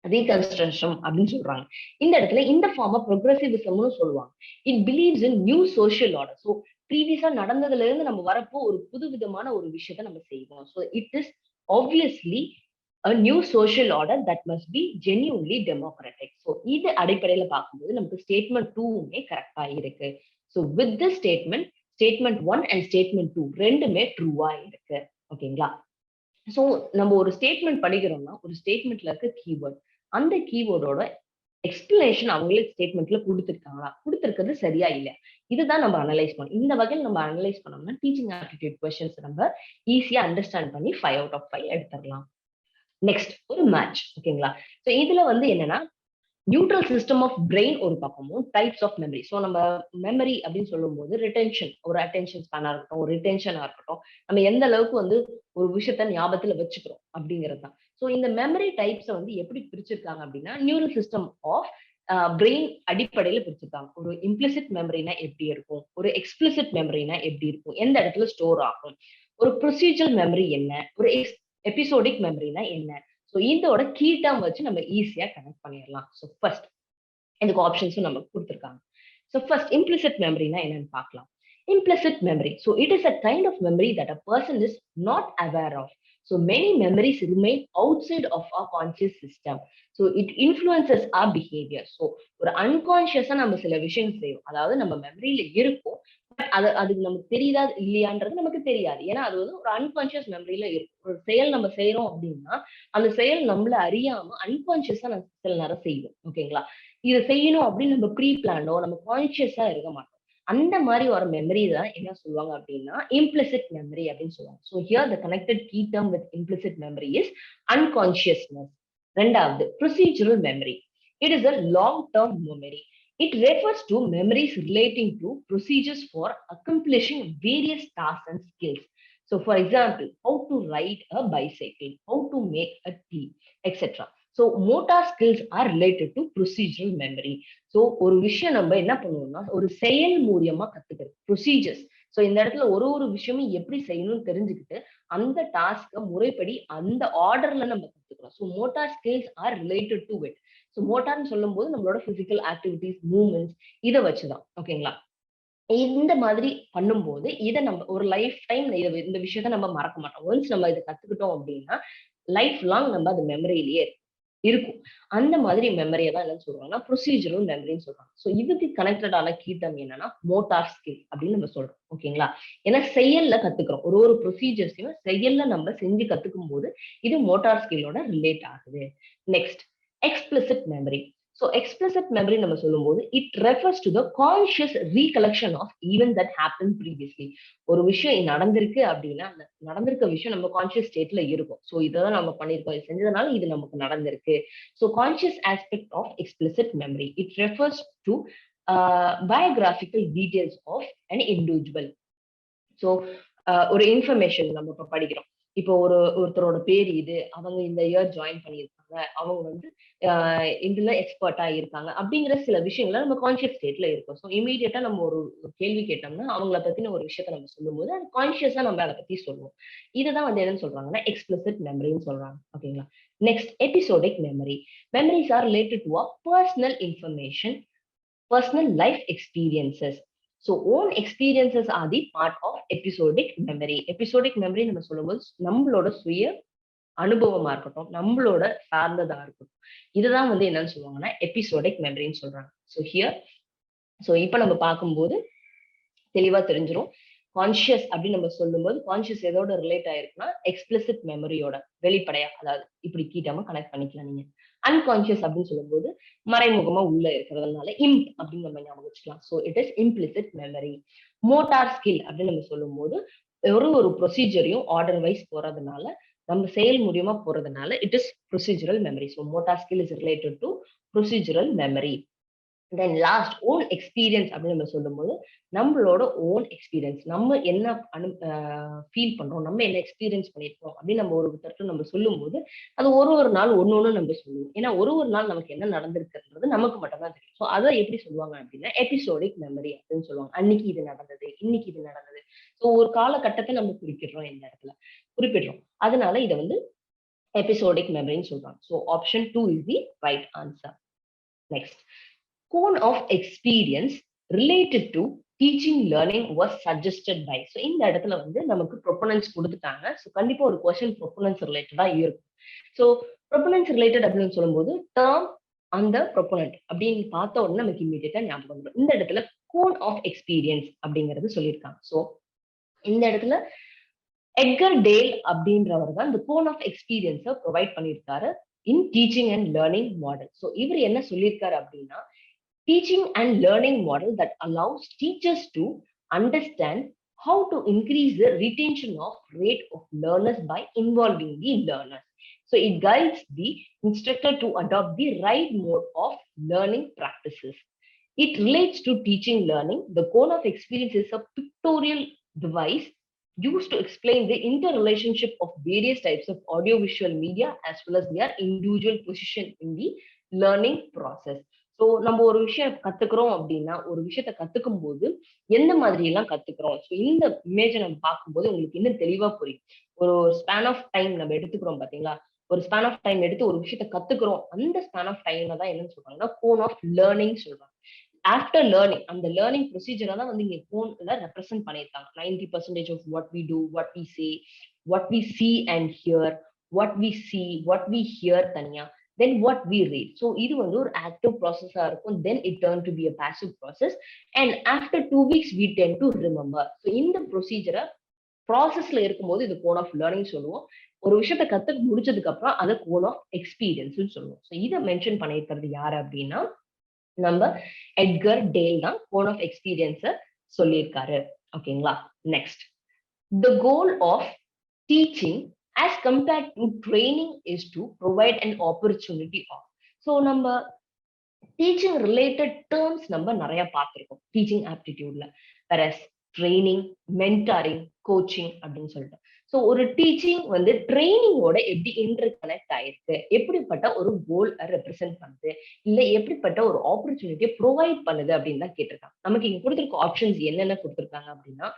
ரீகன்ஸ்ட்ரக்ஷன் அப்படின்னு சொல்றாங்க. இந்த இடத்துல இந்த ஃபார்ம் ப்ரொக்ரெசிவிசம்னு சொல்லுவாங்க. It believes in new social order. So ப்ரீவியஸா நடந்ததுல இருந்து நம்ம வரப்போ ஒரு புது விதமான ஒரு விஷயத்த நம்ம செய்வோம். So it is obviously a new social order that must be genuinely democratic. So இது அடிப்படையில பார்க்கும்போது நமக்கு ஸ்டேட்மெண்ட் 2மே கரெக்டா இருக்கு. So with this statement 1 and statement 2 ரெண்டுமே ட்ரூவா இருக்கு. ஓகேங்களா. சோ நம்ம ஒரு ஸ்டேட்மெண்ட் படிக்கிறோம்னா, ஒரு ஸ்டேட்மெண்ட்ல இருக்க கீவேர்ட், அந்த கீவேர்டோட எக்ஸ்பிளனேஷன் அவங்களே ஸ்டேட்மெண்ட்ல கொடுத்திருக்காங்களா, கொடுத்திருக்கிறது சரியா இல்ல, இதுதான் நம்ம அனலைஸ் பண்ணணும். இந்த வகையில் நம்ம அனலைஸ் பண்ணோம்னா டீச்சிங் ஆப்டிடியூட் கொஸ்டின்ஸ் நம்ம ஈஸியா அண்டர்ஸ்டாண்ட் பண்ணி 5 out of 5 எடுத்துடலாம். நெக்ஸ்ட் ஒரு மேட்ச். ஓகேங்களா. சோ இதுல வந்து என்னன்னா, நியூட்ரல் சிஸ்டம் ஆஃப் பிரெயின் ஒரு பக்கமும், டைப்ஸ் ஆஃப் மெமரி. ஸோ நம்ம மெமரி அப்படின்னு சொல்லும் போது ரிட்டென்ஷன், ஒரு அட்டென்ஷன் ஸ்பேனா இருக்கட்டும், ஒரு ரிட்டென்ஷனா இருக்கட்டும், நம்ம எந்த அளவுக்கு வந்து ஒரு விஷயத்த ஞாபகத்துல வச்சுக்கிறோம் அப்படிங்கிறது தான். ஸோ இந்த மெமரி டைப்ஸை வந்து எப்படி பிரிச்சிருக்காங்க அப்படின்னா, நியூரல் சிஸ்டம் ஆஃப் பிரெயின் அடிப்படையில பிரிச்சிருக்காங்க. ஒரு இம்ப்ளிசிட் மெமரினா எப்படி இருக்கும், ஒரு எக்ஸ்பிளிசிட் மெமரினா எப்படி இருக்கும், எந்த இடத்துல ஸ்டோர் ஆகும், ஒரு ப்ரொசீஜரல் மெமரி என்ன, ஒரு எபிசோடிக் மெமரினா என்ன. ஸோ இதோட கீ டேர்ம் வச்சு நம்ம ஈஸியா கனெக்ட் பண்ணிடலாம். ஸோ ஃபர்ஸ்ட் இதுக்கு ஆப்ஷன்ஸும் நமக்கு கொடுத்துருக்காங்க. ஸோ ஃபர்ஸ்ட் இம்ப்ளிசிட் மெமரினா என்னன்னு பார்க்கலாம். Implicit memory. So it is a kind of memory that a person is not aware of. So many memories remain outside of our conscious system. So it influences our behavior. So ஒரு அன்கான்சியஸா நம்ம சில விஷயம் செய்வோம், அதாவது நம்ம மெமரியில இருக்கும், but அதுக்கு நமக்கு தெரியுதா இல்லையான்றது நமக்கு தெரியாது. ஏன்னா அது வந்து ஒரு அன்கான்சியஸ் மெமரியில இருக்கும். ஒரு செயல் நம்ம செய்யறோம் அப்படின்னா, அந்த செயல் நம்மள அறியாம அன்கான்சியஸா நம்ம சில நேரம் செய்வோம். ஓகேங்களா. இதை செய்யணும் அப்படின்னு நம்ம ப்ரீ பிளானோ நம்ம கான்சியஸா இருக்க மாட்டோம். அந்த மாதிரி ஒரு மெமரி தான் என்ன சொல்லுவாங்க அப்படின்னா இம்ப்ளிசிட் மெமரி அப்படின்னு சொல்லுவாங்க. So here the connected key term with implicit memory is unconsciousness. ரெண்டாவது procedural memory. It is a long term memory. It refers to memories relating to procedures for accomplishing various tasks and skills. So for example, how to ride a bicycle, how to make a tea, etc. So motor skills are related to procedural memory. So ஒரு விஷயம் நம்ம என்ன பண்ணுவோம்னா ஒரு செயல் மூலியமா கத்துக்கிறது procedures. So இந்த இடத்துல ஒரு விஷயமும் எப்படி செய்யணும்னு தெரிஞ்சுக்கிட்டு அந்த டாஸ்க்கை முறைப்படி அந்த ஆர்டர்ல நம்ம கத்துக்கிறோம். So motor skills are related to it. So மோட்டார்னு சொல்லும் போது நம்மளோட பிசிக்கல் ஆக்டிவிட்டிஸ், மூவ்மெண்ட்ஸ் இதை வச்சுதான். ஓகேங்களா? இந்த மாதிரி பண்ணும்போது இதை நம்ம ஒரு லைஃப் டைம் இந்த விஷயத்த நம்ம மறக்க மாட்டோம். ஒன்ஸ் நம்ம இதை கத்துக்கிட்டோம் அப்படின்னா லைஃப் லாங் நம்ம அது மெமரியிலேயே இருக்கும். அந்த மாதிரி மெமரியை தான் என்ன சொல்றாங்கன்னா ப்ரொசீஜரல் மெமரின்னு சொல்றாங்க. ஸோ இதுக்கு கனெக்டடான கீ டர்ம் என்னன்னா மோட்டார் ஸ்கில் அப்படின்னு நம்ம சொல்றோம். ஓகேங்களா? ஏன்னா செயல்ல கத்துக்கிறோம். ஒரு ப்ரொசீஜர்ஸையும் செயல்ல நம்ம செஞ்சு கத்துக்கும் போது இது மோட்டார் ஸ்கில்லோட ரிலேட் ஆகுது. Next, explicit memory. So explicit memory நம்ம சொல்லும்போது it refers to the conscious recollection of event that happen previously. ஒரு விஷயம் நடந்திருக்கு அப்படின்னா அந்த நடந்திருக்க விஷயம் நம்ம கான்ஷியஸ் ஸ்டேட்ல இருக்கும். ஸோ இதான் நம்ம பண்ணியிருக்கோம், இது செஞ்சதுனால இது நமக்கு நடந்திருக்கு. So conscious aspect of explicit memory it refers to biographical details of an individual. So ஒரு இன்ஃபர்மேஷன் நம்ம இப்ப படிக்கிறோம். இப்போ ஒருத்தரோட பேர் இது, அவங்க இந்த இயர் ஜாயின் பண்ணியிருக்காங்க, அவங்க வந்து இதுல எக்ஸ்பர்ட்டா இருக்காங்க அப்படிங்கிற சில விஷயங்களை நம்ம கான்ஷியஸ் ஸ்டேட்ல இருக்கும். ஸோ இமீடியட்டா நம்ம ஒரு கேள்வி கேட்டோம்னா அவங்கள பத்தின ஒரு விஷயத்த நம்ம சொல்லும்போது அது கான்ஷியஸா நம்ம அதை பத்தி சொல்லுவோம். இதுதான் வந்து என்னன்னு சொல்றாங்கன்னா எக்ஸ்பிளிசிட் மெமரின்னு சொல்றாங்க. ஓகேங்களா? Next, episodic memory. Memories are related to personal information, personal life experiences. So own experiences are the part of episodic memory. Episodic memory நம்ம சொல்லும்போது நம்மளோட சுய அனுபவமா இருக்கட்டும், நம்மளோட சார்ந்ததா இருக்கட்டும், இதுதான் வந்து என்னன்னு சொல்லுவாங்கன்னா எபிசோடிக் மெமரின்னு சொல்றாங்க. ஸோ ஹியர், ஸோ இப்ப நம்ம பார்க்கும்போது தெளிவா தெரிஞ்சிரும். கான்ஷியஸ் அப்படின்னு நம்ம சொல்லும்போது கான்ஷியஸ் எதோட ரிலேட் ஆயிருக்குன்னா எக்ஸ்பிளிசிட் மெமரியோட வெளிப்படையா, அதாவது இப்படி கீட்டாம கனெக்ட் பண்ணிக்கலாம் நீங்க. அன்கான்ஷியஸ் அப்படின்னு சொல்லும்போது மறைமுகமா உள்ள இருக்கிறதுனால இம்ப் அப்படின்னு நம்ம ஞாபகம் வச்சுக்கலாம். So it is implicit memory. Motor skill அப்படின்னு நம்ம சொல்லும்போது ஒரு ப்ரொசீஜரையும் ஆர்டர் வைஸ் போறதுனால நம்ம செயல் மூலியமா போறதுனால it is procedural memory. So motor skill is related to procedural memory. Then last, own experience அப்படின்னு நம்ம சொல்லும்போது நம்மளோட ஓன் எக்ஸ்பீரியன்ஸ், நம்ம என்ன ஃபீல் பண்றோம், நம்ம என்ன எக்ஸ்பீரியன்ஸ் பண்ணிருக்கோம் அப்படின்னு நம்ம ஒருத்தருக்கு நம்ம சொல்லும்போது அது ஒரு நாள் ஒண்ணு நம்ம சொல்லுவோம். ஏன்னா ஒரு நாள் நமக்கு என்ன நடந்திருக்குன்றது நமக்கு மட்டும் தான் தெரியும். ஸோ அதை எப்படி சொல்லுவாங்க அப்படின்னா எபிசோடிக் மெமரி அப்படின்னு சொல்லுவாங்க. அன்னைக்கு இது நடந்தது, இன்னைக்கு இது நடந்தது. ஸோ ஒரு காலகட்டத்தை நம்ம குறிப்பிடுறோம், இந்த இடத்துல குறிப்பிடுறோம். அதனால இதை வந்து எபிசோடிக் மெமரின்னு சொல்றாங்க. So option 2 is the right answer. Next, cone of experience related to teaching learning was suggested by. So இந்த இடத்துல வந்து நமக்கு ப்ரொபனன்ஸ் கொடுத்துட்டாங்க. ஸோ கண்டிப்பா ஒரு கொஸ்டின் ப்ரொபனன்ஸ் ரிலேட்டடா இருக்கும். ஸோ ப்ரொபனன்ஸ் ரிலேட்டட் அப்படின்னு சொல்லும்போது டேர்ம் அந்த ப்ரொபனன்ட் அப்படின்னு பார்த்த உடனே நமக்கு இமீடியட்டா ஞாபகம் வந்துடும். இந்த இடத்துல கோன் ஆஃப் எக்ஸ்பீரியன்ஸ் அப்படிங்கிறது சொல்லியிருக்காங்க. ஸோ இந்த இடத்துல எட்கர் டேல் அப்படின்றவர் தான் இந்த கோன் ஆஃப் எக்ஸ்பீரியன்ஸை ப்ரொவைட் பண்ணியிருக்காரு இன் teaching and learning model. So இவர் என்ன சொல்லியிருக்காரு அப்படின்னா teaching and learning model that allows teachers to understand how to increase the retention of rate of learners by involving the learners. So it guides the instructor to adopt the right mode of learning practices. It relates to teaching learning. The cone of experience is a pictorial device used to explain the interrelationship of various types of audiovisual media as well as their individual position in the learning process. So நம்ம ஒரு விஷயம் கத்துக்கிறோம் அப்படின்னா ஒரு விஷயத்த கத்துக்கும் போது எந்த மாதிரி எல்லாம் கத்துக்கிறோம். ஸோ இந்த இமேஜை நம்ம பார்க்கும்போது உங்களுக்கு இன்னும் தெளிவா புரியும். ஒரு ஸ்பேன் ஆஃப் டைம் நம்ம எடுத்துக்கிறோம் பாத்தீங்களா, ஒரு ஸ்பேன் ஆஃப் டைம் எடுத்து ஒரு விஷயத்த கத்துக்கிறோம். அந்த ஸ்பேன் ஆஃப் டைம்ல தான் என்னன்னு சொல்றாங்கன்னா கோன் ஆஃப் லேர்னிங் சொல்றாங்க. ஆஃப்டர் லேர்னிங், அந்த லேர்னிங் ப்ரொசீஜரை தான் வந்து இங்க கோன்ல ரெப்ரசென்ட் பண்ணியிருக்காங்க. 90% of what we do, what we say, what we see and hear, what we see, what we hear தனியா, then what we read. So இது வந்து ஒரு active process ஆ இருக்கும். Then it turn to be a passive process and after 2 weeks we tend to remember. So இந்த ப்ரொசீஜரை ப்ராசஸ்ல இருக்கும்போது இது cone of learning சொல்லுவோம். ஒரு விஷயத்த கத்து முடிச்சதுக்கு அப்புறம் அதை கோன் ஆஃப் எக்ஸ்பீரியன்ஸ் சொல்லுவோம். ஸோ இதை மென்ஷன் பண்ணியிருக்கிறது யாரு அப்படின்னா நம்ம எட்கர் டேல் தான் கோன் ஆஃப் எக்ஸ்பீரியன்ஸ சொல்லியிருக்காரு. ஓகேங்களா? Next, the goal of teaching as compared to training is to provide an opportunity of. So நம்ம டீச்சிங் ரிலேட்டட் டேர்ம்ஸ் நம்ம நிறைய பார்த்திருக்கோம் டீச்சிங் ஆப்டிடியூட்ல. whereas ட்ரைனிங், மென்டாரிங், கோச்சிங் அப்படின்னு சொல்லிட்டு. ஸோ ஒரு டீச்சிங் வந்து ட்ரைனிங்கோட எப்படி இன்டர் கனெக்ட் ஆயிருக்கு, எப்படிப்பட்ட ஒரு கோல் ரெப்ரசென்ட் பண்ணுது, இல்ல எப்படிப்பட்ட ஒரு ஆப்பர்ச்சுனிட்டியை ப்ரொவைட் பண்ணுது அப்படின்னு தான் கேட்டிருக்காங்க. நமக்கு இங்க கொடுத்திருக்க ஆப்ஷன்ஸ் என்னென்ன கொடுத்திருக்காங்க அப்படின்னா,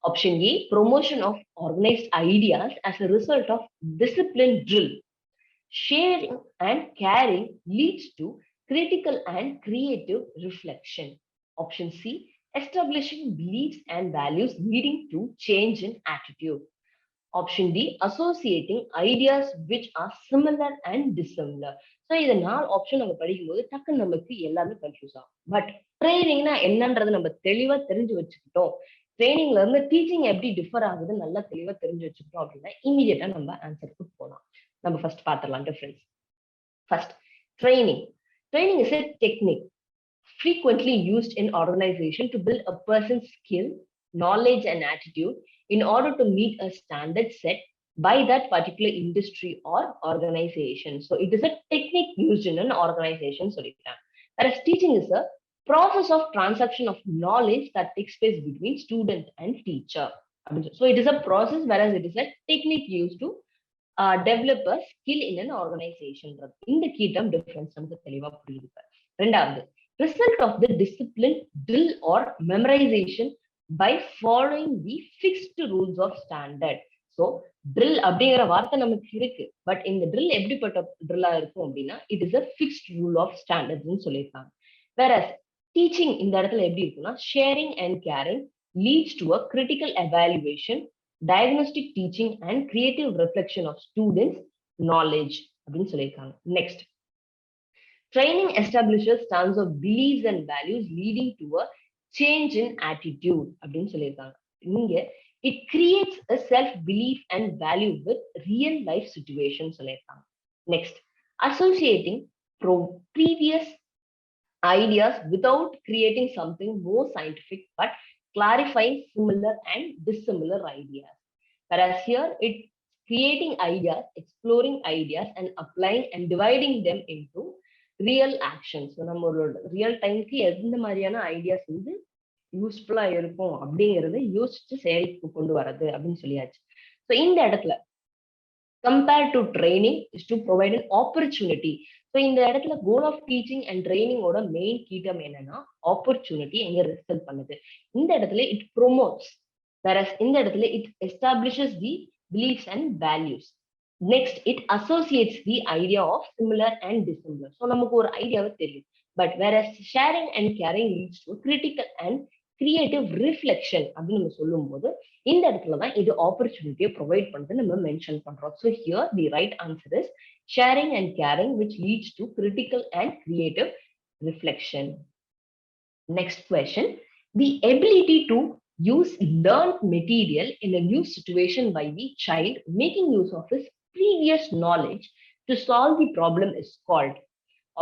option A, promotion of organised ideas as a result of discipline drill. Sharing and caring leads to critical and creative reflection. Option C, establishing beliefs and values leading to change in attitude. Option D, associating ideas which are similar and dissimilar. So இந்த 4 option நம்ம படிக்கும்போது டக்குன்னு நமக்கு எல்லாமே confuse ஆகும். But ட்ரைனிங்னா என்னன்றது நம்ம தெளிவா தெரிஞ்சு வச்சுக்கிட்டோம், ட்ரைனிங்ல இருந்து டீச்சிங் எப்படி டிஃபர் ஆகுது நல்லா தெளிவா தெரிஞ்சு வச்சுக்கிட்டோம் அப்படின்னா இமீடியட்டா நம்ம ஆன்சருக்கு போகலாம். நம்ம ஃபர்ஸ்ட் பார்த்துடலாம் difference. First, training. Training is a technique frequently used in organization to build a person's skill, knowledge, and attitude in order to meet a standard set by that particular industry or organization. So it is a technique used in an organization. Whereas teaching is a process of transaction of knowledge that takes place between student and teacher. So it is a process, whereas it is a technique used to develop a skill in an organization. இந்த key term difference நமக்கு தெளிவா புரியுது. ரெண்டாவது, result of the discipline, drill or memorization by following the fixed rules of standard. So drill அப்படிங்கிற வார்த்தை நமக்கு இருக்கு, but இந்த drill எப்படிப்பட்ட ட்ரில்லா இருக்கும் அப்படின்னா it is a fixed rule of standards சொல்லியிருக்காங்க. Whereas teaching இந்த இடத்துல எப்படி இருக்குன்னா sharing and caring leads to a critical evaluation, diagnostic teaching and creative reflection of students knowledge அப்படின்னு சொல்லியிருக்காங்க. Next, training establishes terms of beliefs and values leading to a change in attitude அப்படின்னு சொல்லியிருக்காங்க. இங்க it creates a self belief and value with real life situations சொல்லியிருக்காங்க. Next, associating previous ideas without creating something more scientific but clarifying similar and dissimilar ideas. Whereas here it's creating ideas, exploring ideas and applying and dividing them into real actions. So நம்மளோட real டைம்க்கு எந்த மாதிரியான ideas வந்து யூஸ்ஃபுல்லா இருக்கும் அப்படிங்கறத யோசிச்சு செயலுக்கு கொண்டு வரது அப்படின்னு சொல்லியாச்சு. ஸோ இந்த இடத்துல compared to training is to provide an opportunity. So இந்த இடத்துல goal of teaching and training ஓட main key term என்னன்னா opportunity எங்க ரிசல்ட் பண்ணுது. இந்த இடத்துல it promotes, whereas இந்த இடத்துல it establishes the beliefs and values. Next, it associates the idea of similar and dissimilar. So நமக்கு ஒரு ஐடியாவே தெரியும், but whereas sharing and caring leads to critical and creative reflection அப்படின்னு நம்ம சொல்லும் போது இந்த இடத்துல தான் இது ஆப்பர்ச்சுனிட்டியை ப்ரொவைட் பண்ணுறது நம்ம மென்ஷன் பண்றோம். So here the right answer is sharing and caring, which leads to critical and creative reflection. Next question, the ability to use learned material in a new situation by the child making use of his previous knowledge to solve the problem is called.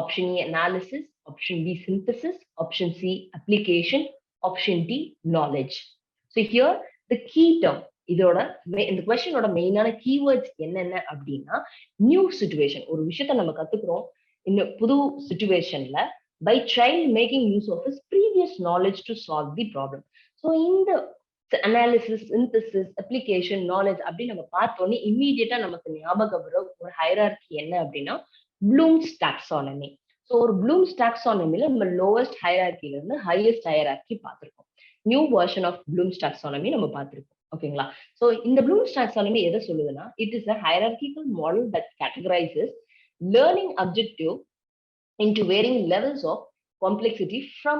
Option A, analysis. Option B, synthesis. Option C, application. Option D, knowledge. So here the key term, இதோட இந்த கொஸ்டினோட மெயினான keywords என்னென்ன அப்படின்னா new situation. ஒரு விஷயத்த நம்ம கத்துக்கிறோம் இந்த புது சிச்சுவேஷன்ல by child making use of his previous knowledge to solve the problem. So இந்த analysis, synthesis, application, knowledge அப்படின்னு நம்ம பார்த்தோன்னே இம்மீடியட்டா நமக்கு ஞாபகம் வர ஒரு ஹைரார்கி என்ன அப்படின்னா ப்ளூம்ஸ் டாக்ஸானமி. ஸோ ஒரு ப்ளூம்ஸ் டாக்ஸானமில நம்ம லோவஸ்ட் ஹைரார்கில இருந்து ஹையஸ்ட் ஹைரார்கி பார்த்திருக்கோம். New version of Bloom's taxonomy நம்ம பார்த்திருக்கோம். ஓகேங்களா? ஸோ இந்த ப்ளூம்ஸ் டாக்ஸானமி எதை சொல்லுதுன்னா it is a hierarchical model that categorises learning objective into varying levels of complexity from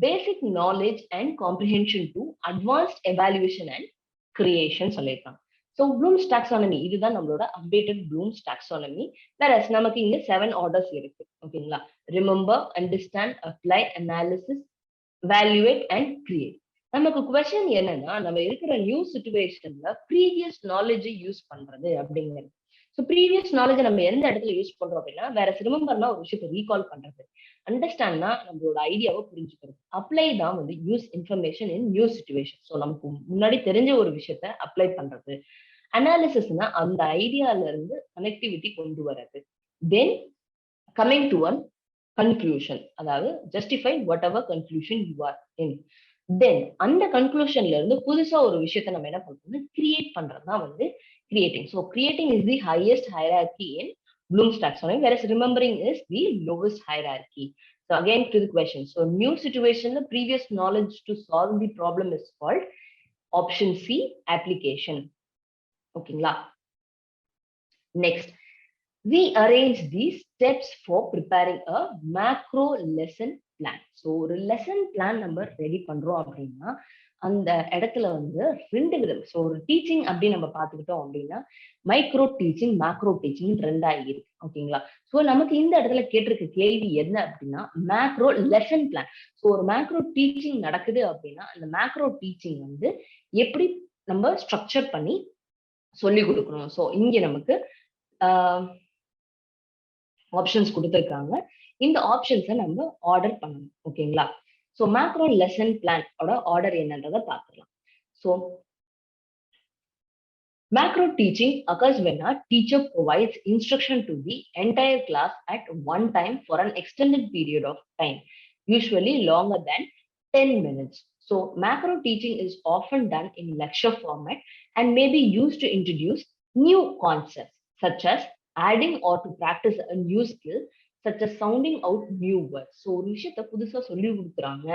basic knowledge and comprehension to advanced evaluation and creation சொல்லியிருக்காங்க. So blooms taxonomy இதுதான் நம்மளோட updated blooms taxonomy. Whereas நமக்கு இங்க 7 orders இருக்கு. ஓகேங்களா? Remember, understand, apply, analysis, valuate and create. நமக்கு question என்னன்னா நம்ம இருக்கிற நியூ சிச்சுவேஷன்ல ப்ரீவியஸ் நாலேஜை யூஸ் பண்றது அப்படிங்கிறது. ஸோ ப்ரீவியஸ் நாலேஜ் நம்ம எந்த இடத்துல யூஸ் பண்றோம் அப்படின்னா வேற ரிமெம்பர்னா ஒரு விஷயத்தை ரீகால் பண்றது, அண்டர்ஸ்டாண்ட்னா நம்மளோட ஐடியாவை புரிஞ்சுக்கிறது, அப்ளை தான் வந்து use information in new situation. So நமக்கு முன்னாடி தெரிஞ்ச ஒரு விஷயத்த அப்ளை பண்றது, அனாலிசிஸ்னா அந்த ஐடியால இருந்து கனெக்டிவிட்டி கொண்டு வர்றது, then coming to one conclusion, அதாவது justify whatever conclusion you are in. Then அந்த கன்க்ளூஷன்ல இருந்து புதுசா ஒரு விஷயத்த நம்ம என்ன பண்றோம், கிரியேட் பண்றதுதான் வந்து creating. So creating is the highest hierarchy in Bloom's taxonomy, whereas remembering is the lowest hierarchy. So again to the question. So new situation, the previous knowledge to solve the problem is called option C, application. Okay. Next, we arrange these steps for preparing a macro lesson plan. So ஒரு lesson plan நம்ம ready பண்றோம் அப்படின்னா அந்த இடத்துல வந்து 2 விதம். So ஒரு teaching அப்படி நம்ம பார்த்துக்கிட்டோம் அப்படின்னா மைக்ரோ டீச்சிங், மேக்ரோ டீச்சிங் 2 இருக்கு. ஓகேங்களா? ஸோ நமக்கு இந்த இடத்துல கேட்டிருக்க கேள்வி என்ன அப்படின்னா மேக்ரோ லெசன் பிளான். ஸோ ஒரு மேக்ரோ டீச்சிங் நடக்குது அப்படின்னா அந்த மேக்ரோ டீச்சிங் வந்து எப்படி நம்ம ஸ்ட்ரக்சர் பண்ணி சொல்லி கொடுக்கணும். ஸோ இங்க நமக்கு ஆப்ஷன்ஸ் கொடுத்துருக்காங்க. இந்த ஆப்ஷன்ஸை நம்ம ஆர்டர் பண்ணணும். ஓகேங்களா? So macro lesson plan order என்னன்றதை பார்க்கலாம். So macro teaching occurs when a teacher provides instruction to the entire class at one time for an extended period of time, usually longer than 10 minutes. So macro teaching is often done in lecture format and may be used to introduce new concepts such as adding or to practice a new skill such as sounding out new words. So ஒரு விஷயத்த புதுசா சொல்லி கொடுக்குறாங்க,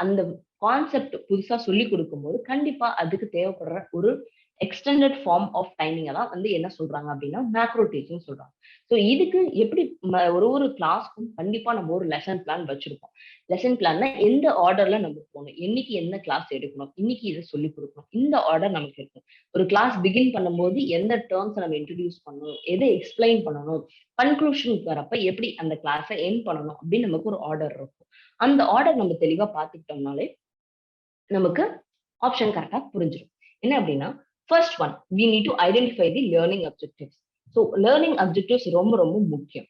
அந்த concept புதுசா சொல்லி கொடுக்கும்போது கண்டிப்பா அதுக்கு தேவைப்படுற ஒரு எக்ஸ்டெண்டட் ஃபார்ம் ஆஃப் டைமிங் தான் வந்து என்ன சொல்றாங்க அப்படின்னா மேக்ரோ டீச்சிங் சொல்றாங்க. ஸோ இதுக்கு எப்படி ஒரு கிளாஸ்க்கும் கண்டிப்பா நம்ம ஒரு லெசன் பிளான் வச்சிருப்போம். லெசன் பிளான்னா எந்த ஆர்டர்ல நம்ம போகணும், என்னைக்கு என்ன கிளாஸ் எடுக்கணும், இன்னைக்கு இதை சொல்லி கொடுக்கணும், இந்த ஆர்டர் நமக்கு இருக்கும். ஒரு கிளாஸ் பிகின் பண்ணும்போது எந்த டேர்ம்ஸ் நம்ம இன்ட்ரடியூஸ் பண்ணணும், எதை எக்ஸ்பிளைன் பண்ணணும், கன்க்ளூஷனுக்கு வரப்ப எப்படி அந்த கிளாஸை எண்ட் பண்ணணும் அப்படின்னு நமக்கு ஒரு ஆர்டர் இருக்கும். அந்த ஆர்டர் நம்ம தெளிவா பார்த்துக்கிட்டோம்னாலே நமக்கு ஆப்ஷன் கரெக்டா புரிஞ்சிடும். என்ன அப்படின்னா first one, we need to identify the learning objectives. So learning objectives ரொம்ப ரொம்ப முக்கியம்.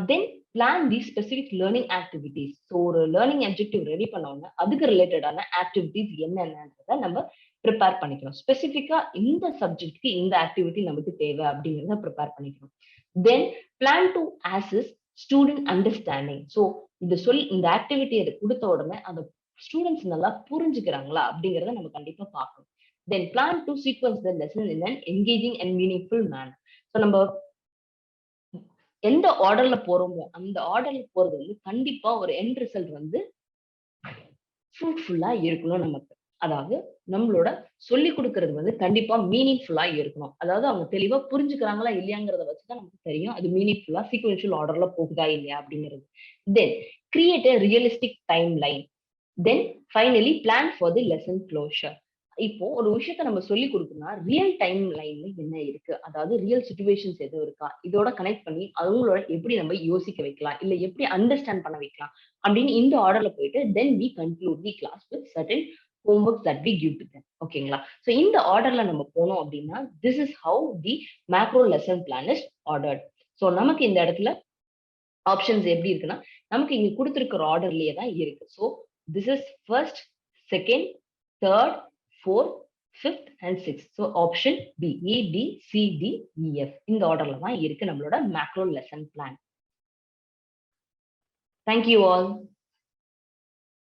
Then plan the specific learning activities. So ஒரு learning objective ரெடி பண்ணோம்னா அதுக்கு ரிலேட்டடான ஆக்டிவிட்டிஸ் என்னென்னன்றதை நம்ம ப்ரிப்பேர் பண்ணிக்கணும். ஸ்பெசிஃபிக்கா இந்த சப்ஜெக்ட்க்கு இந்த ஆக்டிவிட்டி நமக்கு தேவை அப்படிங்கிறத ப்ரிப்பேர் பண்ணிக்கணும். Then plan to assess student understanding. So இந்த ஆக்டிவிட்டியை கொடுத்த உடனே அந்த ஸ்டூடெண்ட்ஸ் நல்லா புரிஞ்சுக்கிறாங்களா அப்படிங்கிறத நம்ம கண்டிப்பா பார்க்கணும். Then plan to sequence the lesson in an engaging and meaningful manner. So நம்ம எந்த ஆர்டர்ல போறோமோ அந்த ஆர்டர்ல போறது வந்து கண்டிப்பா ஒரு எண்ட் ரிசல்ட் வந்து ஃப்ரூட்ஃபுல்லா இருக்கணும் நமக்கு. அதாவது நம்மளோட சொல்லி கொடுக்கறது வந்து கண்டிப்பா மீனிங்ஃபுல்லா இருக்கணும். அதாவது அவங்க தெளிவா புரிஞ்சுக்கிறாங்களா இல்லையாங்கிறத வச்சுதான் நமக்கு தெரியும் அது மீனிங்ஃபுல்லா சீக்வென்ஷியல் ஆர்டர்ல போகுதா இல்லையா அப்படிங்கிறது. Then create a realistic timeline. Then finally plan for the lesson closure. இப்போ ஒரு விஷயத்த நம்ம சொல்லி கொடுக்கணும்னா ரியல் டைம் லைன்ல என்ன இருக்கு, அதாவது ரியல் சிச்சுவேஷன்ஸ் எதுவும் இருக்கா, இதோட கனெக்ட் பண்ணி அவங்களோட எப்படி நம்ம யோசிக்க வைக்கலாம், இல்ல எப்படி அண்டர்ஸ்டாண்ட் பண்ண வைக்கலாம் அப்படின்னு இந்த ஆர்டர்ல போயிட்டு then we conclude the class with certain homeworks that we give to them. ஓகேங்களா? ஸோ இந்த ஆர்டர்ல நம்ம போனோம் அப்படின்னா this is how the macro lesson plan is ordered. So நமக்கு இந்த இடத்துல ஆப்ஷன்ஸ் எப்படி இருக்குன்னா நமக்கு இங்க கொடுத்துருக்கிற ஆர்டர்லயே தான் இருக்கு. So this is first, second, third, 4th, 5th and 6th. So option B, A, B, C, D, E, F. இந்த ஆர்டர்ல தான் இருக்கு நம்மளோட macro lesson plan. Thank you all.